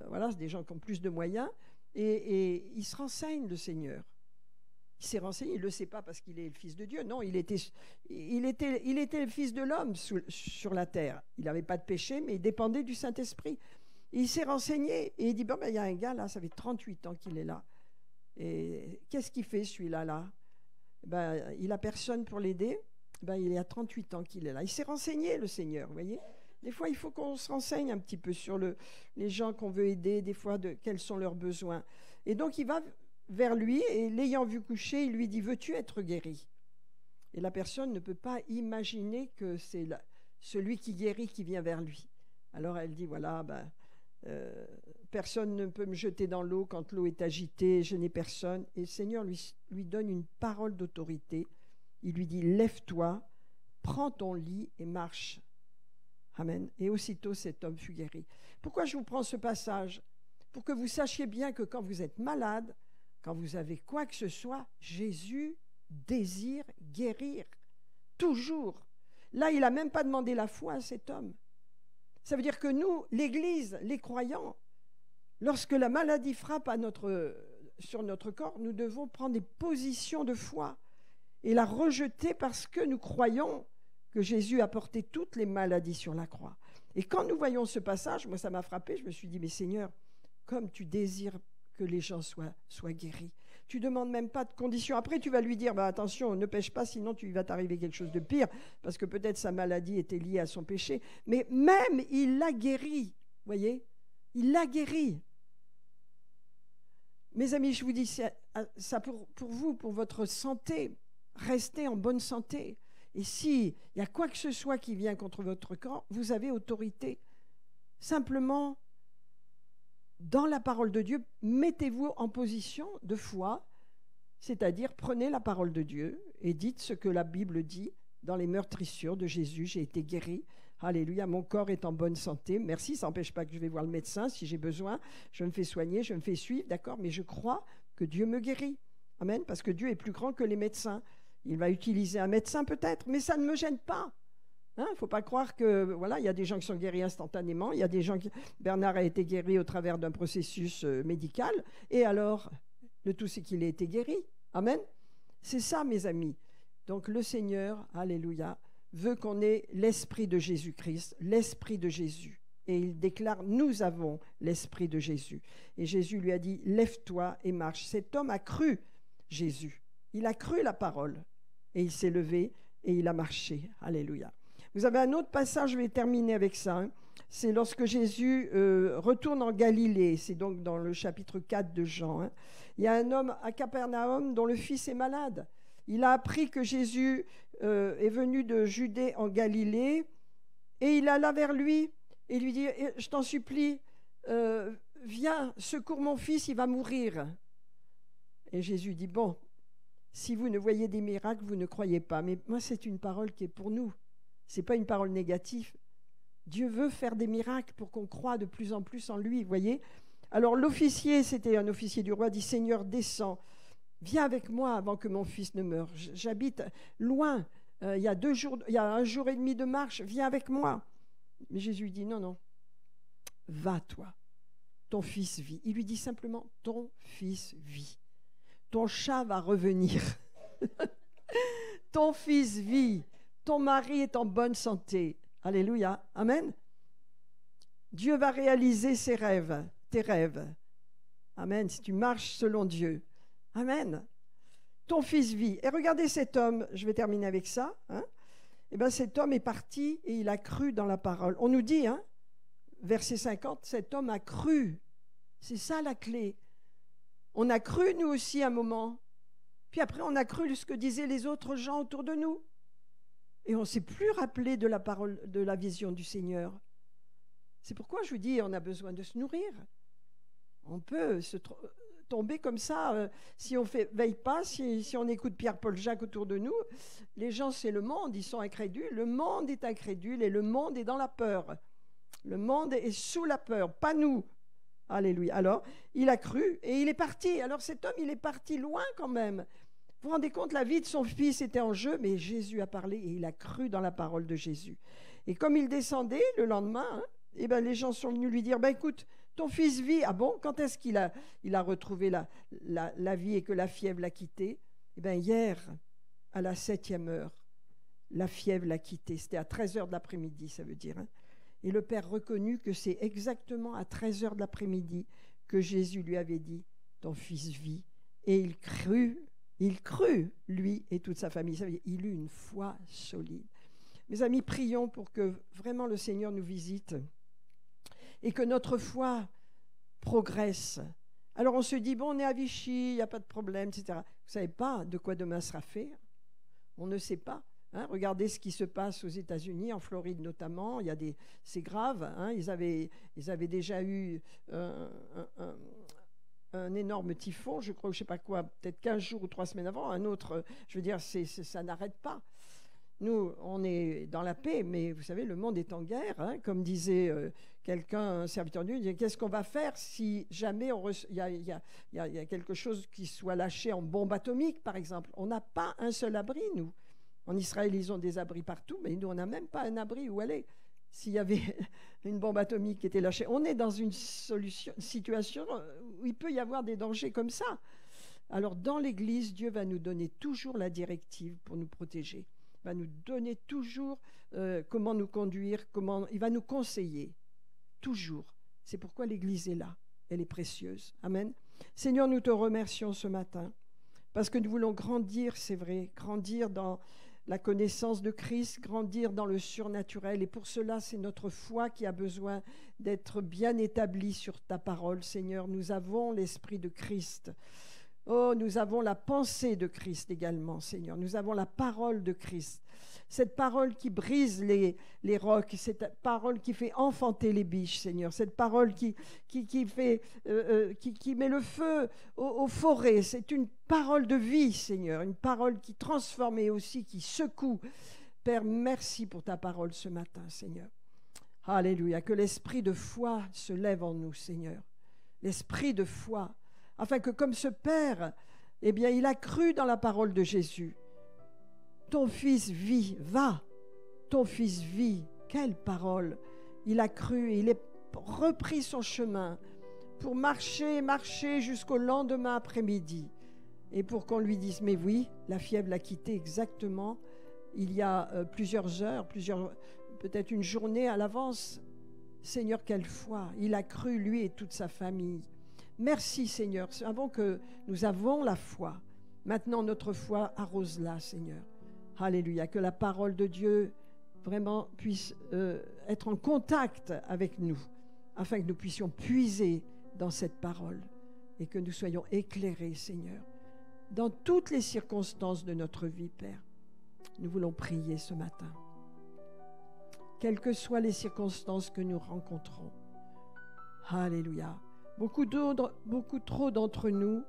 voilà, c'est des gens qui ont plus de moyens. Et il se renseigne, le Seigneur. Il s'est renseigné, il ne le sait pas parce qu'il est le Fils de Dieu. Non, il était le Fils de l'homme sur la terre. Il n'avait pas de péché, mais il dépendait du Saint-Esprit. Et il s'est renseigné et il dit, bon, ben, il y a un gars là, ça fait 38 ans qu'il est là. Et qu'est-ce qu'il fait celui-là là? Ben, il n'a personne pour l'aider. Ben, il y a 38 ans qu'il est là. Il s'est renseigné, le Seigneur, vous voyez. Des fois, il faut qu'on se renseigne un petit peu sur les gens qu'on veut aider, des fois, quels sont leurs besoins. Et donc, il va vers lui, et l'ayant vu coucher, il lui dit, veux-tu être guéri? Et la personne ne peut pas imaginer que c'est celui qui guérit qui vient vers lui. Alors, elle dit, voilà, personne ne peut me jeter dans l'eau quand l'eau est agitée, je n'ai personne. Et le Seigneur lui donne une parole d'autorité. Il lui dit, lève-toi, prends ton lit et marche. Amen. Et aussitôt, cet homme fut guéri. Pourquoi je vous prends ce passage? Pour que vous sachiez bien que quand vous êtes malade, quand vous avez quoi que ce soit, Jésus désire guérir. Toujours. Là, il n'a même pas demandé la foi à cet homme. Ça veut dire que nous, l'Église, les croyants, lorsque la maladie frappe sur notre corps, nous devons prendre des positions de foi et la rejeter parce que nous croyons que Jésus a porté toutes les maladies sur la croix. Et quand nous voyons ce passage, moi ça m'a frappé, je me suis dit, mais Seigneur, comme tu désires que les gens soient guéris, tu ne demandes même pas de conditions. Après, tu vas lui dire, attention, ne pêche pas, sinon il va t'arriver quelque chose de pire, parce que peut-être sa maladie était liée à son péché. Mais même, il l'a guéri, voyez, il l'a guéri. Mes amis, je vous dis ça pour vous, pour votre santé, restez en bonne santé. Et s'il y a quoi que ce soit qui vient contre votre corps, vous avez autorité. Simplement, dans la parole de Dieu, mettez-vous en position de foi, c'est-à-dire prenez la parole de Dieu et dites ce que la Bible dit. Dans les meurtrissures de Jésus, j'ai été guéri. Alléluia, mon corps est en bonne santé. Merci, ça n'empêche pas que je vais voir le médecin si j'ai besoin. Je me fais soigner, je me fais suivre, d'accord, mais je crois que Dieu me guérit. Amen, parce que Dieu est plus grand que les médecins. Il va utiliser un médecin peut-être, mais ça ne me gêne pas. Il ne faut pas croire que, voilà, il y a des gens qui sont guéris instantanément, il y a des gens qui... Bernard a été guéri au travers d'un processus médical, et alors, le tout c'est qu'il a été guéri. Amen. C'est ça, mes amis. Donc le Seigneur, alléluia, veut qu'on ait l'esprit de Jésus-Christ, l'esprit de Jésus. Et il déclare, nous avons l'esprit de Jésus. Et Jésus lui a dit, lève-toi et marche. Cet homme a cru Jésus. Il a cru la parole. Et il s'est levé et il a marché. Alléluia. Vous avez un autre passage, je vais terminer avec ça. C'est lorsque Jésus retourne en Galilée. C'est donc dans le chapitre 4 de Jean. Il y a un homme à Capernaum dont le fils est malade. Il a appris que Jésus est venu de Judée en Galilée. Et il alla vers lui et lui dit, je t'en supplie, viens, secours mon fils, il va mourir. Et Jésus dit, bon, si vous ne voyez des miracles, vous ne croyez pas. Mais moi, c'est une parole qui est pour nous. Ce n'est pas une parole négative. Dieu veut faire des miracles pour qu'on croie de plus en plus en lui, vous voyez. Alors l'officier, c'était un officier du roi, dit, Seigneur, descends, viens avec moi avant que mon fils ne meure. J'habite loin, il y a 1 jour et demi de marche, viens avec moi. Mais Jésus dit, non, non, va toi, ton fils vit. Il lui dit simplement, ton fils vit. Ton chat va revenir. Ton fils vit. Ton mari est en bonne santé. Alléluia. Amen. Dieu va réaliser ses rêves, tes rêves. Amen. Si tu marches selon Dieu. Amen. Ton fils vit. Et regardez cet homme, je vais terminer avec ça. Eh bien, cet homme est parti et il a cru dans la parole. On nous dit, verset 50, cet homme a cru. C'est ça la clé. On a cru, nous aussi, un moment. Puis après, on a cru ce que disaient les autres gens autour de nous. Et on ne s'est plus rappelé de la parole, de la vision du Seigneur. C'est pourquoi je vous dis, on a besoin de se nourrir. On peut tomber comme ça, si on ne veille pas, si on écoute Pierre, Paul, Jacques autour de nous. Les gens, c'est le monde, ils sont incrédules. Le monde est incrédule et le monde est dans la peur. Le monde est sous la peur, pas nous. Alléluia. Alors, il a cru et il est parti. Alors cet homme, il est parti loin quand même. Vous vous rendez compte, la vie de son fils était en jeu, mais Jésus a parlé et il a cru dans la parole de Jésus. Et comme il descendait le lendemain, les gens sont venus lui dire, écoute, ton fils vit. Ah bon, quand est-ce qu'il a retrouvé la vie et que la fièvre l'a quitté? Hier, à la 7e heure, la fièvre l'a quitté. C'était à 13h de l'après-midi, ça veut dire. Et le père reconnut que c'est exactement à 13h de l'après-midi que Jésus lui avait dit, ton fils vit. Et il crut, lui et toute sa famille. Ça veut dire, il eut une foi solide. Mes amis, prions pour que vraiment le Seigneur nous visite et que notre foi progresse. Alors on se dit, bon, on est à Vichy, il n'y a pas de problème, etc. Vous ne savez pas de quoi demain sera fait. On ne sait pas. Hein, regardez ce qui se passe aux États-Unis, en Floride notamment. C'est grave. Hein, ils avaient déjà eu un énorme typhon, je crois, je ne sais pas quoi, peut-être 15 jours ou 3 semaines avant. Un autre, je veux dire, ça n'arrête pas. Nous, on est dans la paix, mais vous savez, le monde est en guerre. Hein, comme disait quelqu'un, un serviteur de Dieu, il dit, qu'est-ce qu'on va faire si jamais il y a quelque chose qui soit lâché en bombe atomique, par exemple. On n'a pas un seul abri, nous. En Israël, ils ont des abris partout, mais nous, on n'a même pas un abri où aller. S'il y avait une bombe atomique qui était lâchée, on est dans une situation où il peut y avoir des dangers comme ça. Alors, dans l'Église, Dieu va nous donner toujours la directive pour nous protéger. Il va nous donner toujours comment nous conduire, il va nous conseiller. Toujours. C'est pourquoi l'Église est là. Elle est précieuse. Amen. Seigneur, nous te remercions ce matin parce que nous voulons grandir, c'est vrai, grandir dans la connaissance de Christ, grandir dans le surnaturel. Et pour cela, c'est notre foi qui a besoin d'être bien établie sur ta parole, Seigneur. Nous avons l'Esprit de Christ. Oh, nous avons la pensée de Christ également, Seigneur. Nous avons la parole de Christ. Cette parole qui brise les rocs, cette parole qui fait enfanter les biches, Seigneur. Cette parole qui met le feu aux forêts. C'est une parole de vie, Seigneur. Une parole qui transforme et aussi qui secoue. Père, merci pour ta parole ce matin, Seigneur. Alléluia. Que l'esprit de foi se lève en nous, Seigneur. L'esprit de foi. Afin que comme ce Père, eh bien, il a cru dans la parole de Jésus. Ton fils vit, va. Ton fils vit. Quelle parole. Il a cru et il est repris son chemin pour marcher jusqu'au lendemain après-midi. Et pour qu'on lui dise, mais oui, la fièvre l'a quitté exactement il y a plusieurs heures, peut-être une journée à l'avance. Seigneur, quelle foi. Il a cru, lui et toute sa famille. Merci, Seigneur. Avant que nous avons la foi, maintenant notre foi arrose-la, Seigneur. Alléluia. Que la parole de Dieu vraiment puisse être en contact avec nous, afin que nous puissions puiser dans cette parole et que nous soyons éclairés, Seigneur, dans toutes les circonstances de notre vie, Père. Nous voulons prier ce matin. Quelles que soient les circonstances que nous rencontrons. Alléluia. Beaucoup trop d'entre nous,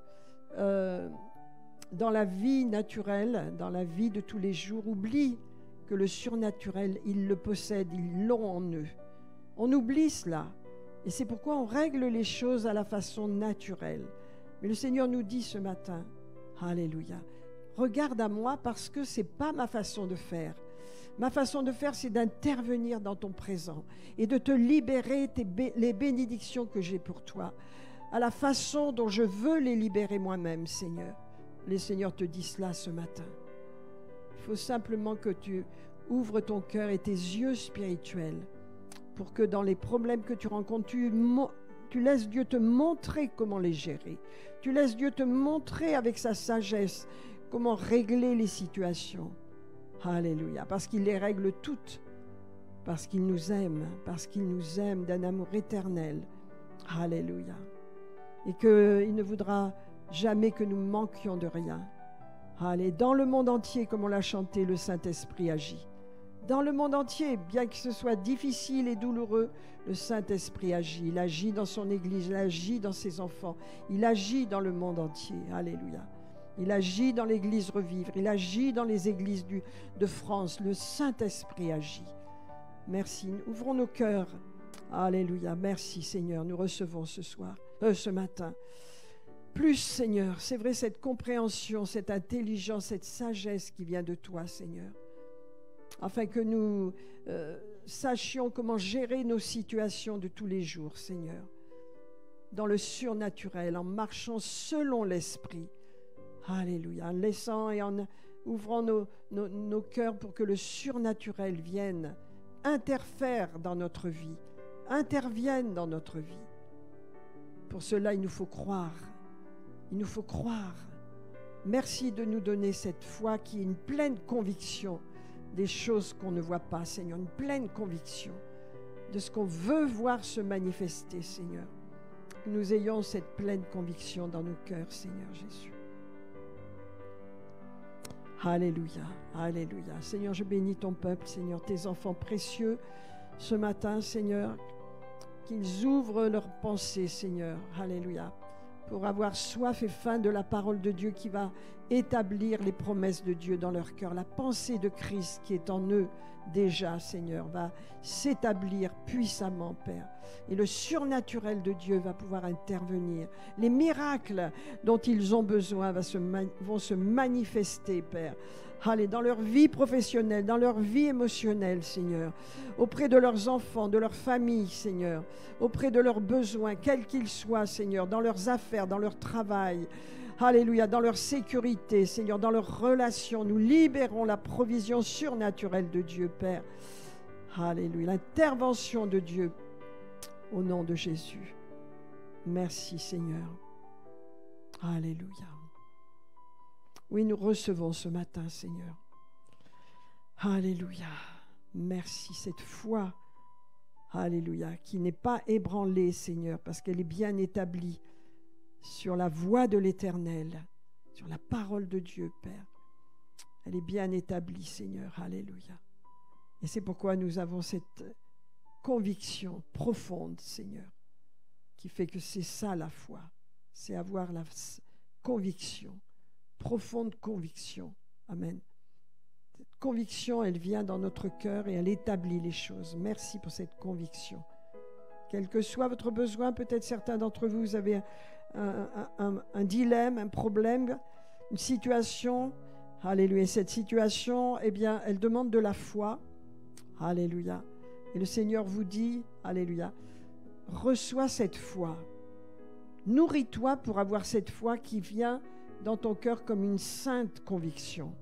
dans la vie naturelle, dans la vie de tous les jours, oublient que le surnaturel, ils le possèdent, ils l'ont en eux. On oublie cela. Et c'est pourquoi on règle les choses à la façon naturelle. Mais le Seigneur nous dit ce matin, alléluia, regarde à moi parce que ce n'est pas ma façon de faire. Ma façon de faire, c'est d'intervenir dans ton présent et de te libérer les bénédictions que j'ai pour toi, à la façon dont je veux les libérer moi-même, Seigneur. Le Seigneur te dit cela ce matin. Il faut simplement que tu ouvres ton cœur et tes yeux spirituels pour que dans les problèmes que tu rencontres, tu laisses Dieu te montrer comment les gérer. Tu laisses Dieu te montrer avec sa sagesse comment régler les situations. Alléluia, parce qu'il les règle toutes, parce qu'il nous aime d'un amour éternel. Alléluia. Et qu'il ne voudra jamais que nous manquions de rien. Allez, dans le monde entier, comme on l'a chanté, le Saint-Esprit agit. Dans le monde entier, bien que ce soit difficile et douloureux, le Saint-Esprit agit. Il agit dans son Église, il agit dans ses enfants, il agit dans le monde entier. Alléluia. Il agit dans l'Église Revivre, il agit dans les églises de France. Le Saint-Esprit agit. Merci. Ouvrons nos cœurs. Alléluia. Merci, Seigneur. Nous recevons ce matin. Plus, Seigneur, c'est vrai, cette compréhension, cette intelligence, cette sagesse qui vient de toi, Seigneur. Afin que nous sachions comment gérer nos situations de tous les jours, Seigneur. Dans le surnaturel, en marchant selon l'Esprit. Alléluia. En laissant et en ouvrant nos cœurs pour que le surnaturel vienne, interfère dans notre vie, intervienne dans notre vie. Pour cela, il nous faut croire. Il nous faut croire. Merci de nous donner cette foi qui est une pleine conviction des choses qu'on ne voit pas, Seigneur, une pleine conviction de ce qu'on veut voir se manifester, Seigneur. Que nous ayons cette pleine conviction dans nos cœurs, Seigneur Jésus. Alléluia, alléluia. Seigneur, je bénis ton peuple, Seigneur, tes enfants précieux, ce matin, Seigneur, qu'ils ouvrent leurs pensées, Seigneur, alléluia, pour avoir soif et faim de la parole de Dieu qui va établir les promesses de Dieu dans leur cœur. La pensée de Christ qui est en eux déjà, Seigneur, va s'établir puissamment, Père. Et le surnaturel de Dieu va pouvoir intervenir. Les miracles dont ils ont besoin vont se manifester, Père. Allez, dans leur vie professionnelle, dans leur vie émotionnelle, Seigneur, auprès de leurs enfants, de leur famille, Seigneur, auprès de leurs besoins, quels qu'ils soient, Seigneur, dans leurs affaires, dans leur travail, alléluia, dans leur sécurité, Seigneur, dans leurs relations, nous libérons la provision surnaturelle de Dieu, Père. Alléluia, l'intervention de Dieu au nom de Jésus. Merci, Seigneur. Alléluia. Oui, nous recevons ce matin, Seigneur. Alléluia. Merci, cette foi, alléluia, qui n'est pas ébranlée, Seigneur, parce qu'elle est bien établie sur la voie de l'Éternel, sur la parole de Dieu, Père. Elle est bien établie, Seigneur. Alléluia. Et c'est pourquoi nous avons cette conviction profonde, Seigneur, qui fait que c'est ça la foi. C'est avoir la conviction, profonde conviction. Amen. Cette conviction, elle vient dans notre cœur et elle établit les choses. Merci pour cette conviction. Quel que soit votre besoin, peut-être certains d'entre vous, vous avez un dilemme, un problème, une situation. Alléluia. Cette situation, eh bien, elle demande de la foi. Alléluia. Et le Seigneur vous dit, alléluia, reçois cette foi. Nourris-toi pour avoir cette foi qui vient dans ton cœur comme une sainte conviction.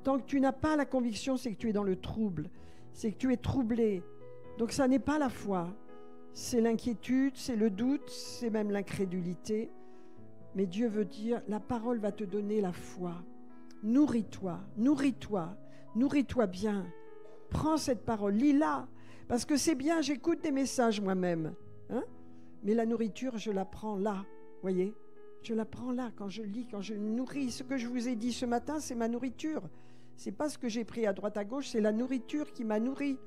Tant que tu n'as pas la conviction, c'est que tu es dans le trouble, c'est que tu es troublé. Donc ça n'est pas la foi, c'est l'inquiétude, c'est le doute, c'est même l'incrédulité. Mais Dieu veut dire, la parole va te donner la foi. Nourris-toi, nourris-toi, nourris-toi bien. Prends cette parole, lis-la, parce que c'est bien, j'écoute des messages moi-même, hein? Mais la nourriture, je la prends là, voyez? Je la prends là, quand je lis, quand je nourris. Ce que je vous ai dit ce matin, c'est ma nourriture. C'est pas ce que j'ai pris à droite à gauche, c'est la nourriture qui m'a nourri.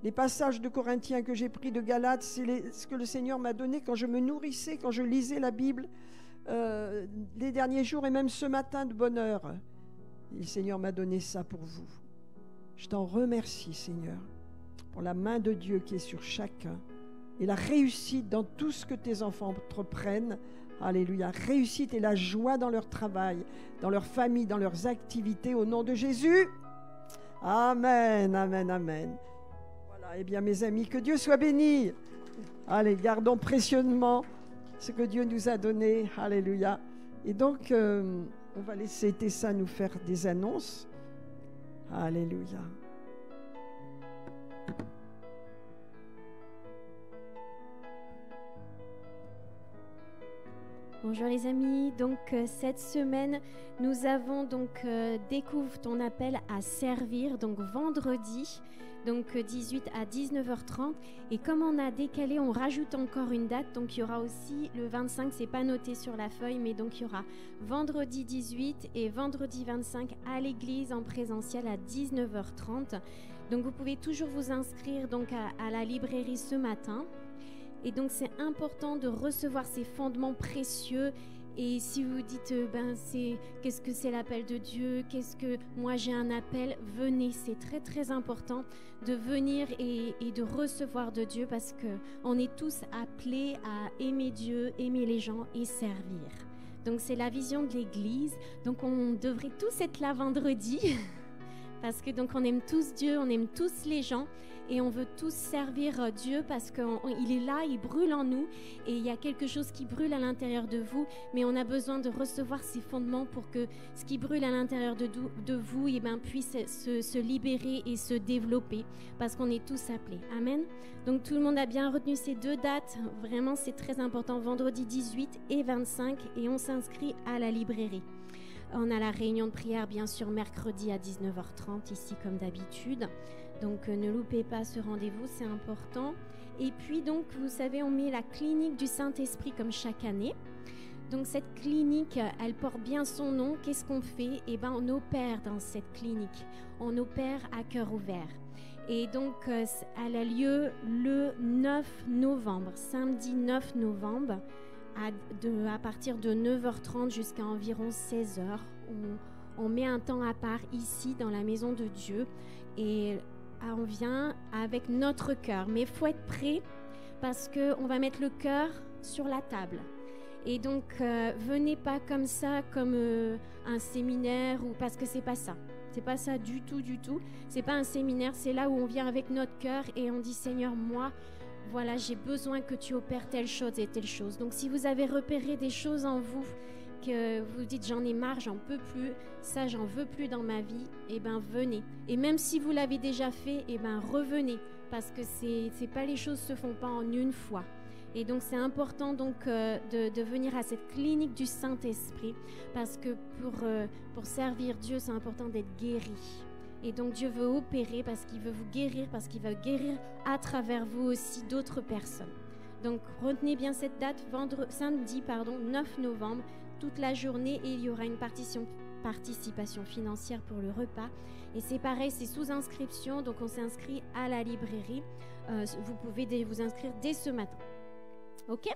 Les passages de Corinthiens que j'ai pris de Galates, c'est ce que le Seigneur m'a donné quand je me nourrissais, quand je lisais la Bible, les derniers jours et même ce matin de bonne heure. Et le Seigneur m'a donné ça pour vous. Je t'en remercie, Seigneur, pour la main de Dieu qui est sur chacun et la réussite dans tout ce que tes enfants entreprennent. Alléluia. Réussite et la joie dans leur travail, dans leur famille, dans leurs activités, au nom de Jésus. Amen, amen, amen. Voilà, eh bien mes amis, que Dieu soit béni. Allez, gardons précieusement ce que Dieu nous a donné. Alléluia. Et donc, on va laisser Tessa nous faire des annonces. Alléluia. Bonjour les amis, donc cette semaine nous avons donc découvre ton appel à servir, donc vendredi, donc 18 à 19h30, et comme on a décalé, on rajoute encore une date, donc il y aura aussi le 25, c'est pas noté sur la feuille, mais donc il y aura vendredi 18 et vendredi 25 à l'église en présentiel à 19h30, donc vous pouvez toujours vous inscrire donc à la librairie ce matin. Et donc, c'est important de recevoir ces fondements précieux. Et si vous dites, qu'est-ce que c'est l'appel de Dieu? Qu'est-ce que moi j'ai un appel? Venez, c'est très très important de venir et de recevoir de Dieu parce qu'on est tous appelés à aimer Dieu, aimer les gens et servir. Donc, c'est la vision de l'Église. Donc, on devrait tous être là vendredi parce que donc on aime tous Dieu, on aime tous les gens. Et on veut tous servir Dieu parce qu'il est là, il brûle en nous et il y a quelque chose qui brûle à l'intérieur de vous, mais on a besoin de recevoir ces fondements pour que ce qui brûle à l'intérieur de vous puisse se libérer et se développer parce qu'on est tous appelés. Amen. Donc tout le monde a bien retenu ces deux dates, vraiment c'est très important, vendredi 18 et 25 et on s'inscrit à la librairie. On a la réunion de prière, bien sûr, mercredi à 19h30, ici comme d'habitude. Donc, ne loupez pas ce rendez-vous, c'est important. Et puis, donc, vous savez, on met la clinique du Saint-Esprit comme chaque année. Donc, cette clinique, elle porte bien son nom. Qu'est-ce qu'on fait? Eh bien, on opère dans cette clinique. On opère à cœur ouvert. Et donc, elle a lieu le 9 novembre, samedi 9 novembre, à partir de 9h30 jusqu'à environ 16h. On met un temps à part ici, dans la maison de Dieu. Et on vient avec notre cœur. Mais il faut être prêt parce qu'on va mettre le cœur sur la table. Et donc, venez pas comme ça, comme un séminaire, ou parce que c'est pas ça. C'est pas ça du tout, du tout. C'est pas un séminaire, c'est là où on vient avec notre cœur et on dit, Seigneur, moi, voilà, j'ai besoin que tu opères telle chose et telle chose. Donc, si vous avez repéré des choses en vous, que vous dites, j'en ai marre, j'en peux plus, ça, j'en veux plus dans ma vie, eh bien, venez. Et même si vous l'avez déjà fait, eh bien, revenez. Parce que c'est pas, les choses se font pas en une fois. Et donc, c'est important donc, de venir à cette clinique du Saint-Esprit parce que pour servir Dieu, c'est important d'être guéri. Et donc, Dieu veut opérer parce qu'il veut vous guérir, parce qu'il veut guérir à travers vous aussi d'autres personnes. Donc, retenez bien cette date, samedi 9 novembre, toute la journée, et il y aura une participation financière pour le repas. Et c'est pareil, c'est sous inscription, donc on s'inscrit à la librairie. Vous pouvez vous inscrire dès ce matin. Ok,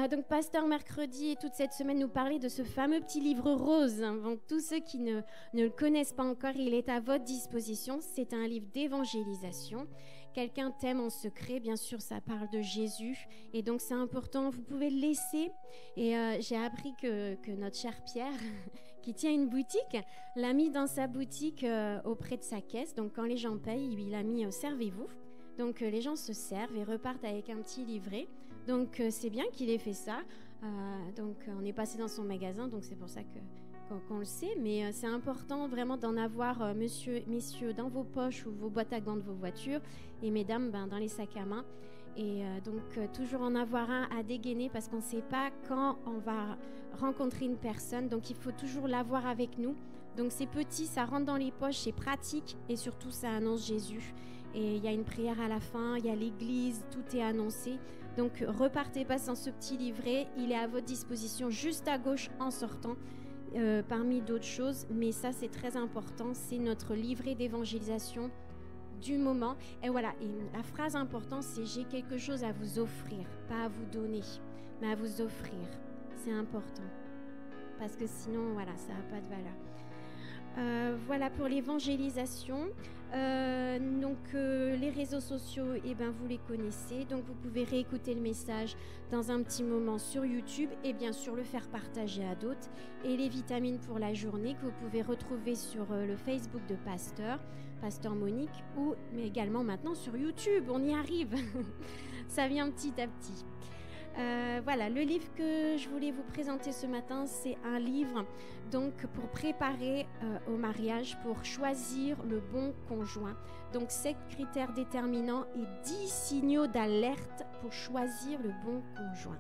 donc Pasteur mercredi et toute cette semaine nous parlait de ce fameux petit livre rose. Donc tous ceux qui ne le connaissent pas encore, il est à votre disposition. C'est un livre d'évangélisation. Quelqu'un t'aime en secret, bien sûr, ça parle de Jésus. Et donc c'est important, vous pouvez le laisser. Et j'ai appris que notre cher Pierre, qui tient une boutique, l'a mis dans sa boutique auprès de sa caisse. Donc quand les gens payent, il a mis « Servez-vous ». Donc les gens se servent et repartent avec un petit livret. Donc, c'est bien qu'il ait fait ça. Donc, on est passé dans son magasin, donc c'est pour ça qu'on le sait. Mais c'est important vraiment d'en avoir, messieurs, dans vos poches ou vos boîtes à gants de vos voitures. Et mesdames, dans les sacs à main. Et donc, toujours en avoir un à dégainer parce qu'on ne sait pas quand on va rencontrer une personne. Donc, il faut toujours l'avoir avec nous. Donc, c'est petit, ça rentre dans les poches, c'est pratique. Et surtout, ça annonce Jésus. Et il y a une prière à la fin, il y a l'église, tout est annoncé. Donc, repartez pas sans ce petit livret. Il est à votre disposition juste à gauche en sortant, parmi d'autres choses. Mais ça, c'est très important. C'est notre livret d'évangélisation du moment. Et voilà, et la phrase importante, c'est « J'ai quelque chose à vous offrir ». Pas à vous donner, mais à vous offrir. C'est important. Parce que sinon, voilà, ça n'a pas de valeur. Voilà pour l'évangélisation. Donc les réseaux sociaux, vous les connaissez, donc vous pouvez réécouter le message dans un petit moment sur YouTube et bien sûr le faire partager à d'autres. Et les vitamines pour la journée que vous pouvez retrouver sur le Facebook de Pasteur Monique, mais également maintenant sur YouTube. On y arrive. Ça vient petit à petit. Voilà, le livre que je voulais vous présenter ce matin, c'est un livre donc pour préparer au mariage, pour choisir le bon conjoint. Donc 7 critères déterminants et 10 signaux d'alerte pour choisir le bon conjoint.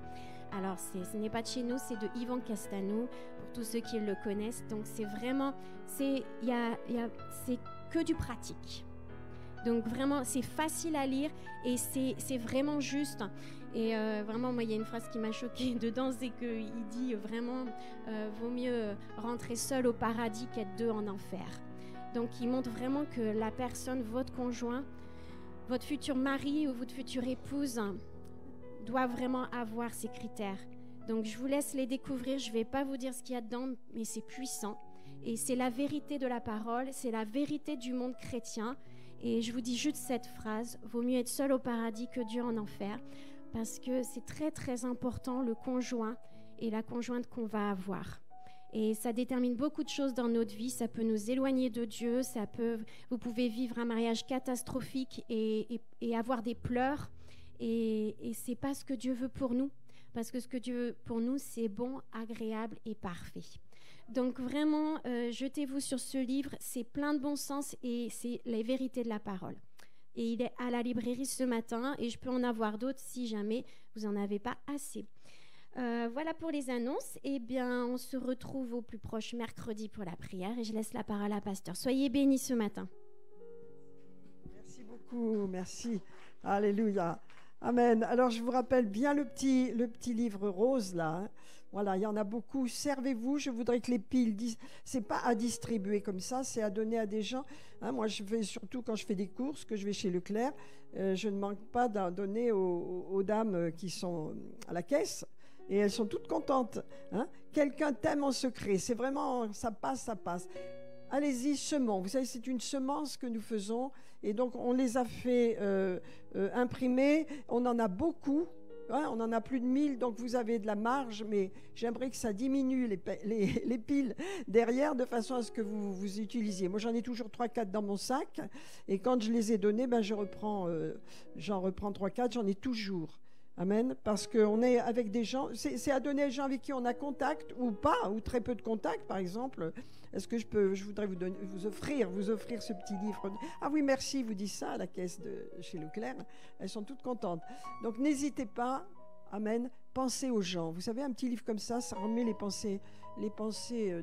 Alors ce n'est pas de chez nous, c'est de Yvan Castano, pour tous ceux qui le connaissent. Donc c'est vraiment, c'est que du pratique. Donc vraiment, c'est facile à lire et c'est vraiment juste. Et vraiment, moi, il y a une phrase qui m'a choquée dedans, c'est qu'il dit vraiment, vaut mieux rentrer seul au paradis qu'être deux en enfer. Donc, il montre vraiment que la personne, votre conjoint, votre futur mari ou votre future épouse doit vraiment avoir ces critères. Donc, je vous laisse les découvrir. Je ne vais pas vous dire ce qu'il y a dedans, mais c'est puissant. Et c'est la vérité de la parole, c'est la vérité du monde chrétien. Et je vous dis juste cette phrase, vaut mieux être seul au paradis que Dieu en enfer. Parce que c'est très très important, le conjoint et la conjointe qu'on va avoir. Et ça détermine beaucoup de choses dans notre vie. Ça peut nous éloigner de Dieu. Vous pouvez vivre un mariage catastrophique et avoir des pleurs. Et c'est pas ce que Dieu veut pour nous. Parce que ce que Dieu veut pour nous, c'est bon, agréable et parfait. Donc vraiment, jetez-vous sur ce livre. C'est plein de bon sens et c'est la vérité de la parole. Et il est à la librairie ce matin et je peux en avoir d'autres si jamais vous n'en avez pas assez. Voilà pour les annonces. Eh bien, on se retrouve au plus proche mercredi pour la prière et je laisse la parole à pasteur. Soyez bénis ce matin. Merci beaucoup, merci. Alléluia. Amen. Alors, je vous rappelle bien le petit livre rose, là. Hein. Voilà, il y en a beaucoup. Servez-vous. Je voudrais que les piles, c'est pas à distribuer comme ça, c'est à donner à des gens. Hein, moi, je fais surtout quand je fais des courses, que je vais chez Leclerc, je ne manque pas d'en donner aux dames qui sont à la caisse. Et elles sont toutes contentes. Hein. Quelqu'un t'aime en secret. C'est vraiment, ça passe, ça passe. Allez-y, semons. Vous savez, c'est une semence que nous faisons. Et donc, on les a fait imprimer. On en a beaucoup. Hein, on en a plus de 1000. Donc, vous avez de la marge. Mais j'aimerais que ça diminue les piles derrière de façon à ce que vous utilisiez. Moi, j'en ai toujours 3-4 dans mon sac. Et quand je les ai donnés, ben, j'en reprends 3-4. J'en ai toujours. Amen. Parce qu'on est avec des gens, c'est à donner aux gens avec qui on a contact ou pas, ou très peu de contact, par exemple. Est-ce que je voudrais vous offrir ce petit livre. Ah oui, merci, vous dites ça à la caisse de chez Leclerc. Elles sont toutes contentes. Donc n'hésitez pas, amen, pensez aux gens. Vous savez, un petit livre comme ça remet les pensées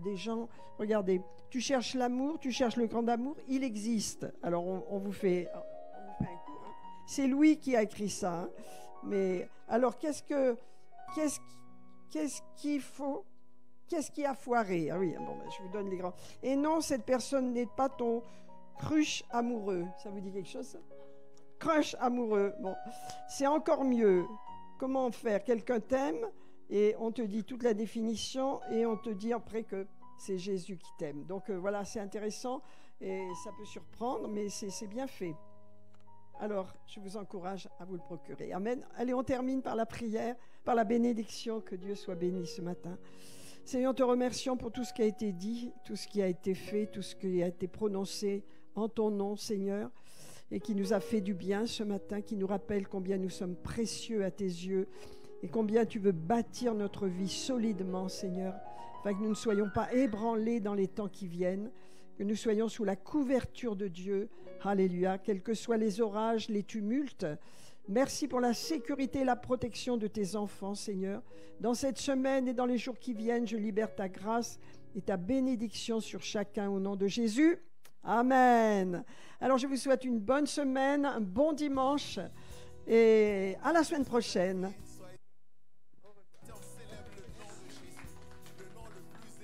des gens. Regardez, tu cherches l'amour, tu cherches le grand amour, il existe. Alors on vous fait un coup. Hein. C'est Louis qui a écrit ça. Hein. Mais alors, qu'est-ce qui a foiré? Ah oui, bon, ben, je vous donne les grands. Et non, cette personne n'est pas ton crush amoureux. Ça vous dit quelque chose, ça? Crush amoureux. Bon, c'est encore mieux. Comment faire? Quelqu'un t'aime et on te dit toute la définition et on te dit après que c'est Jésus qui t'aime. Donc voilà, c'est intéressant et ça peut surprendre, mais c'est bien fait. Alors, je vous encourage à vous le procurer. Amen. Allez, on termine par la prière, par la bénédiction. Que Dieu soit béni ce matin. Seigneur, te remercions pour tout ce qui a été dit, tout ce qui a été fait, tout ce qui a été prononcé en ton nom, Seigneur, et qui nous a fait du bien ce matin, qui nous rappelle combien nous sommes précieux à tes yeux et combien tu veux bâtir notre vie solidement, Seigneur, afin que nous ne soyons pas ébranlés dans les temps qui viennent, que nous soyons sous la couverture de Dieu. Alléluia, quels que soient les orages, les tumultes. Merci pour la sécurité et la protection de tes enfants, Seigneur. Dans cette semaine et dans les jours qui viennent, je libère ta grâce et ta bénédiction sur chacun au nom de Jésus. Amen. Alors, je vous souhaite une bonne semaine, un bon dimanche et à la semaine prochaine.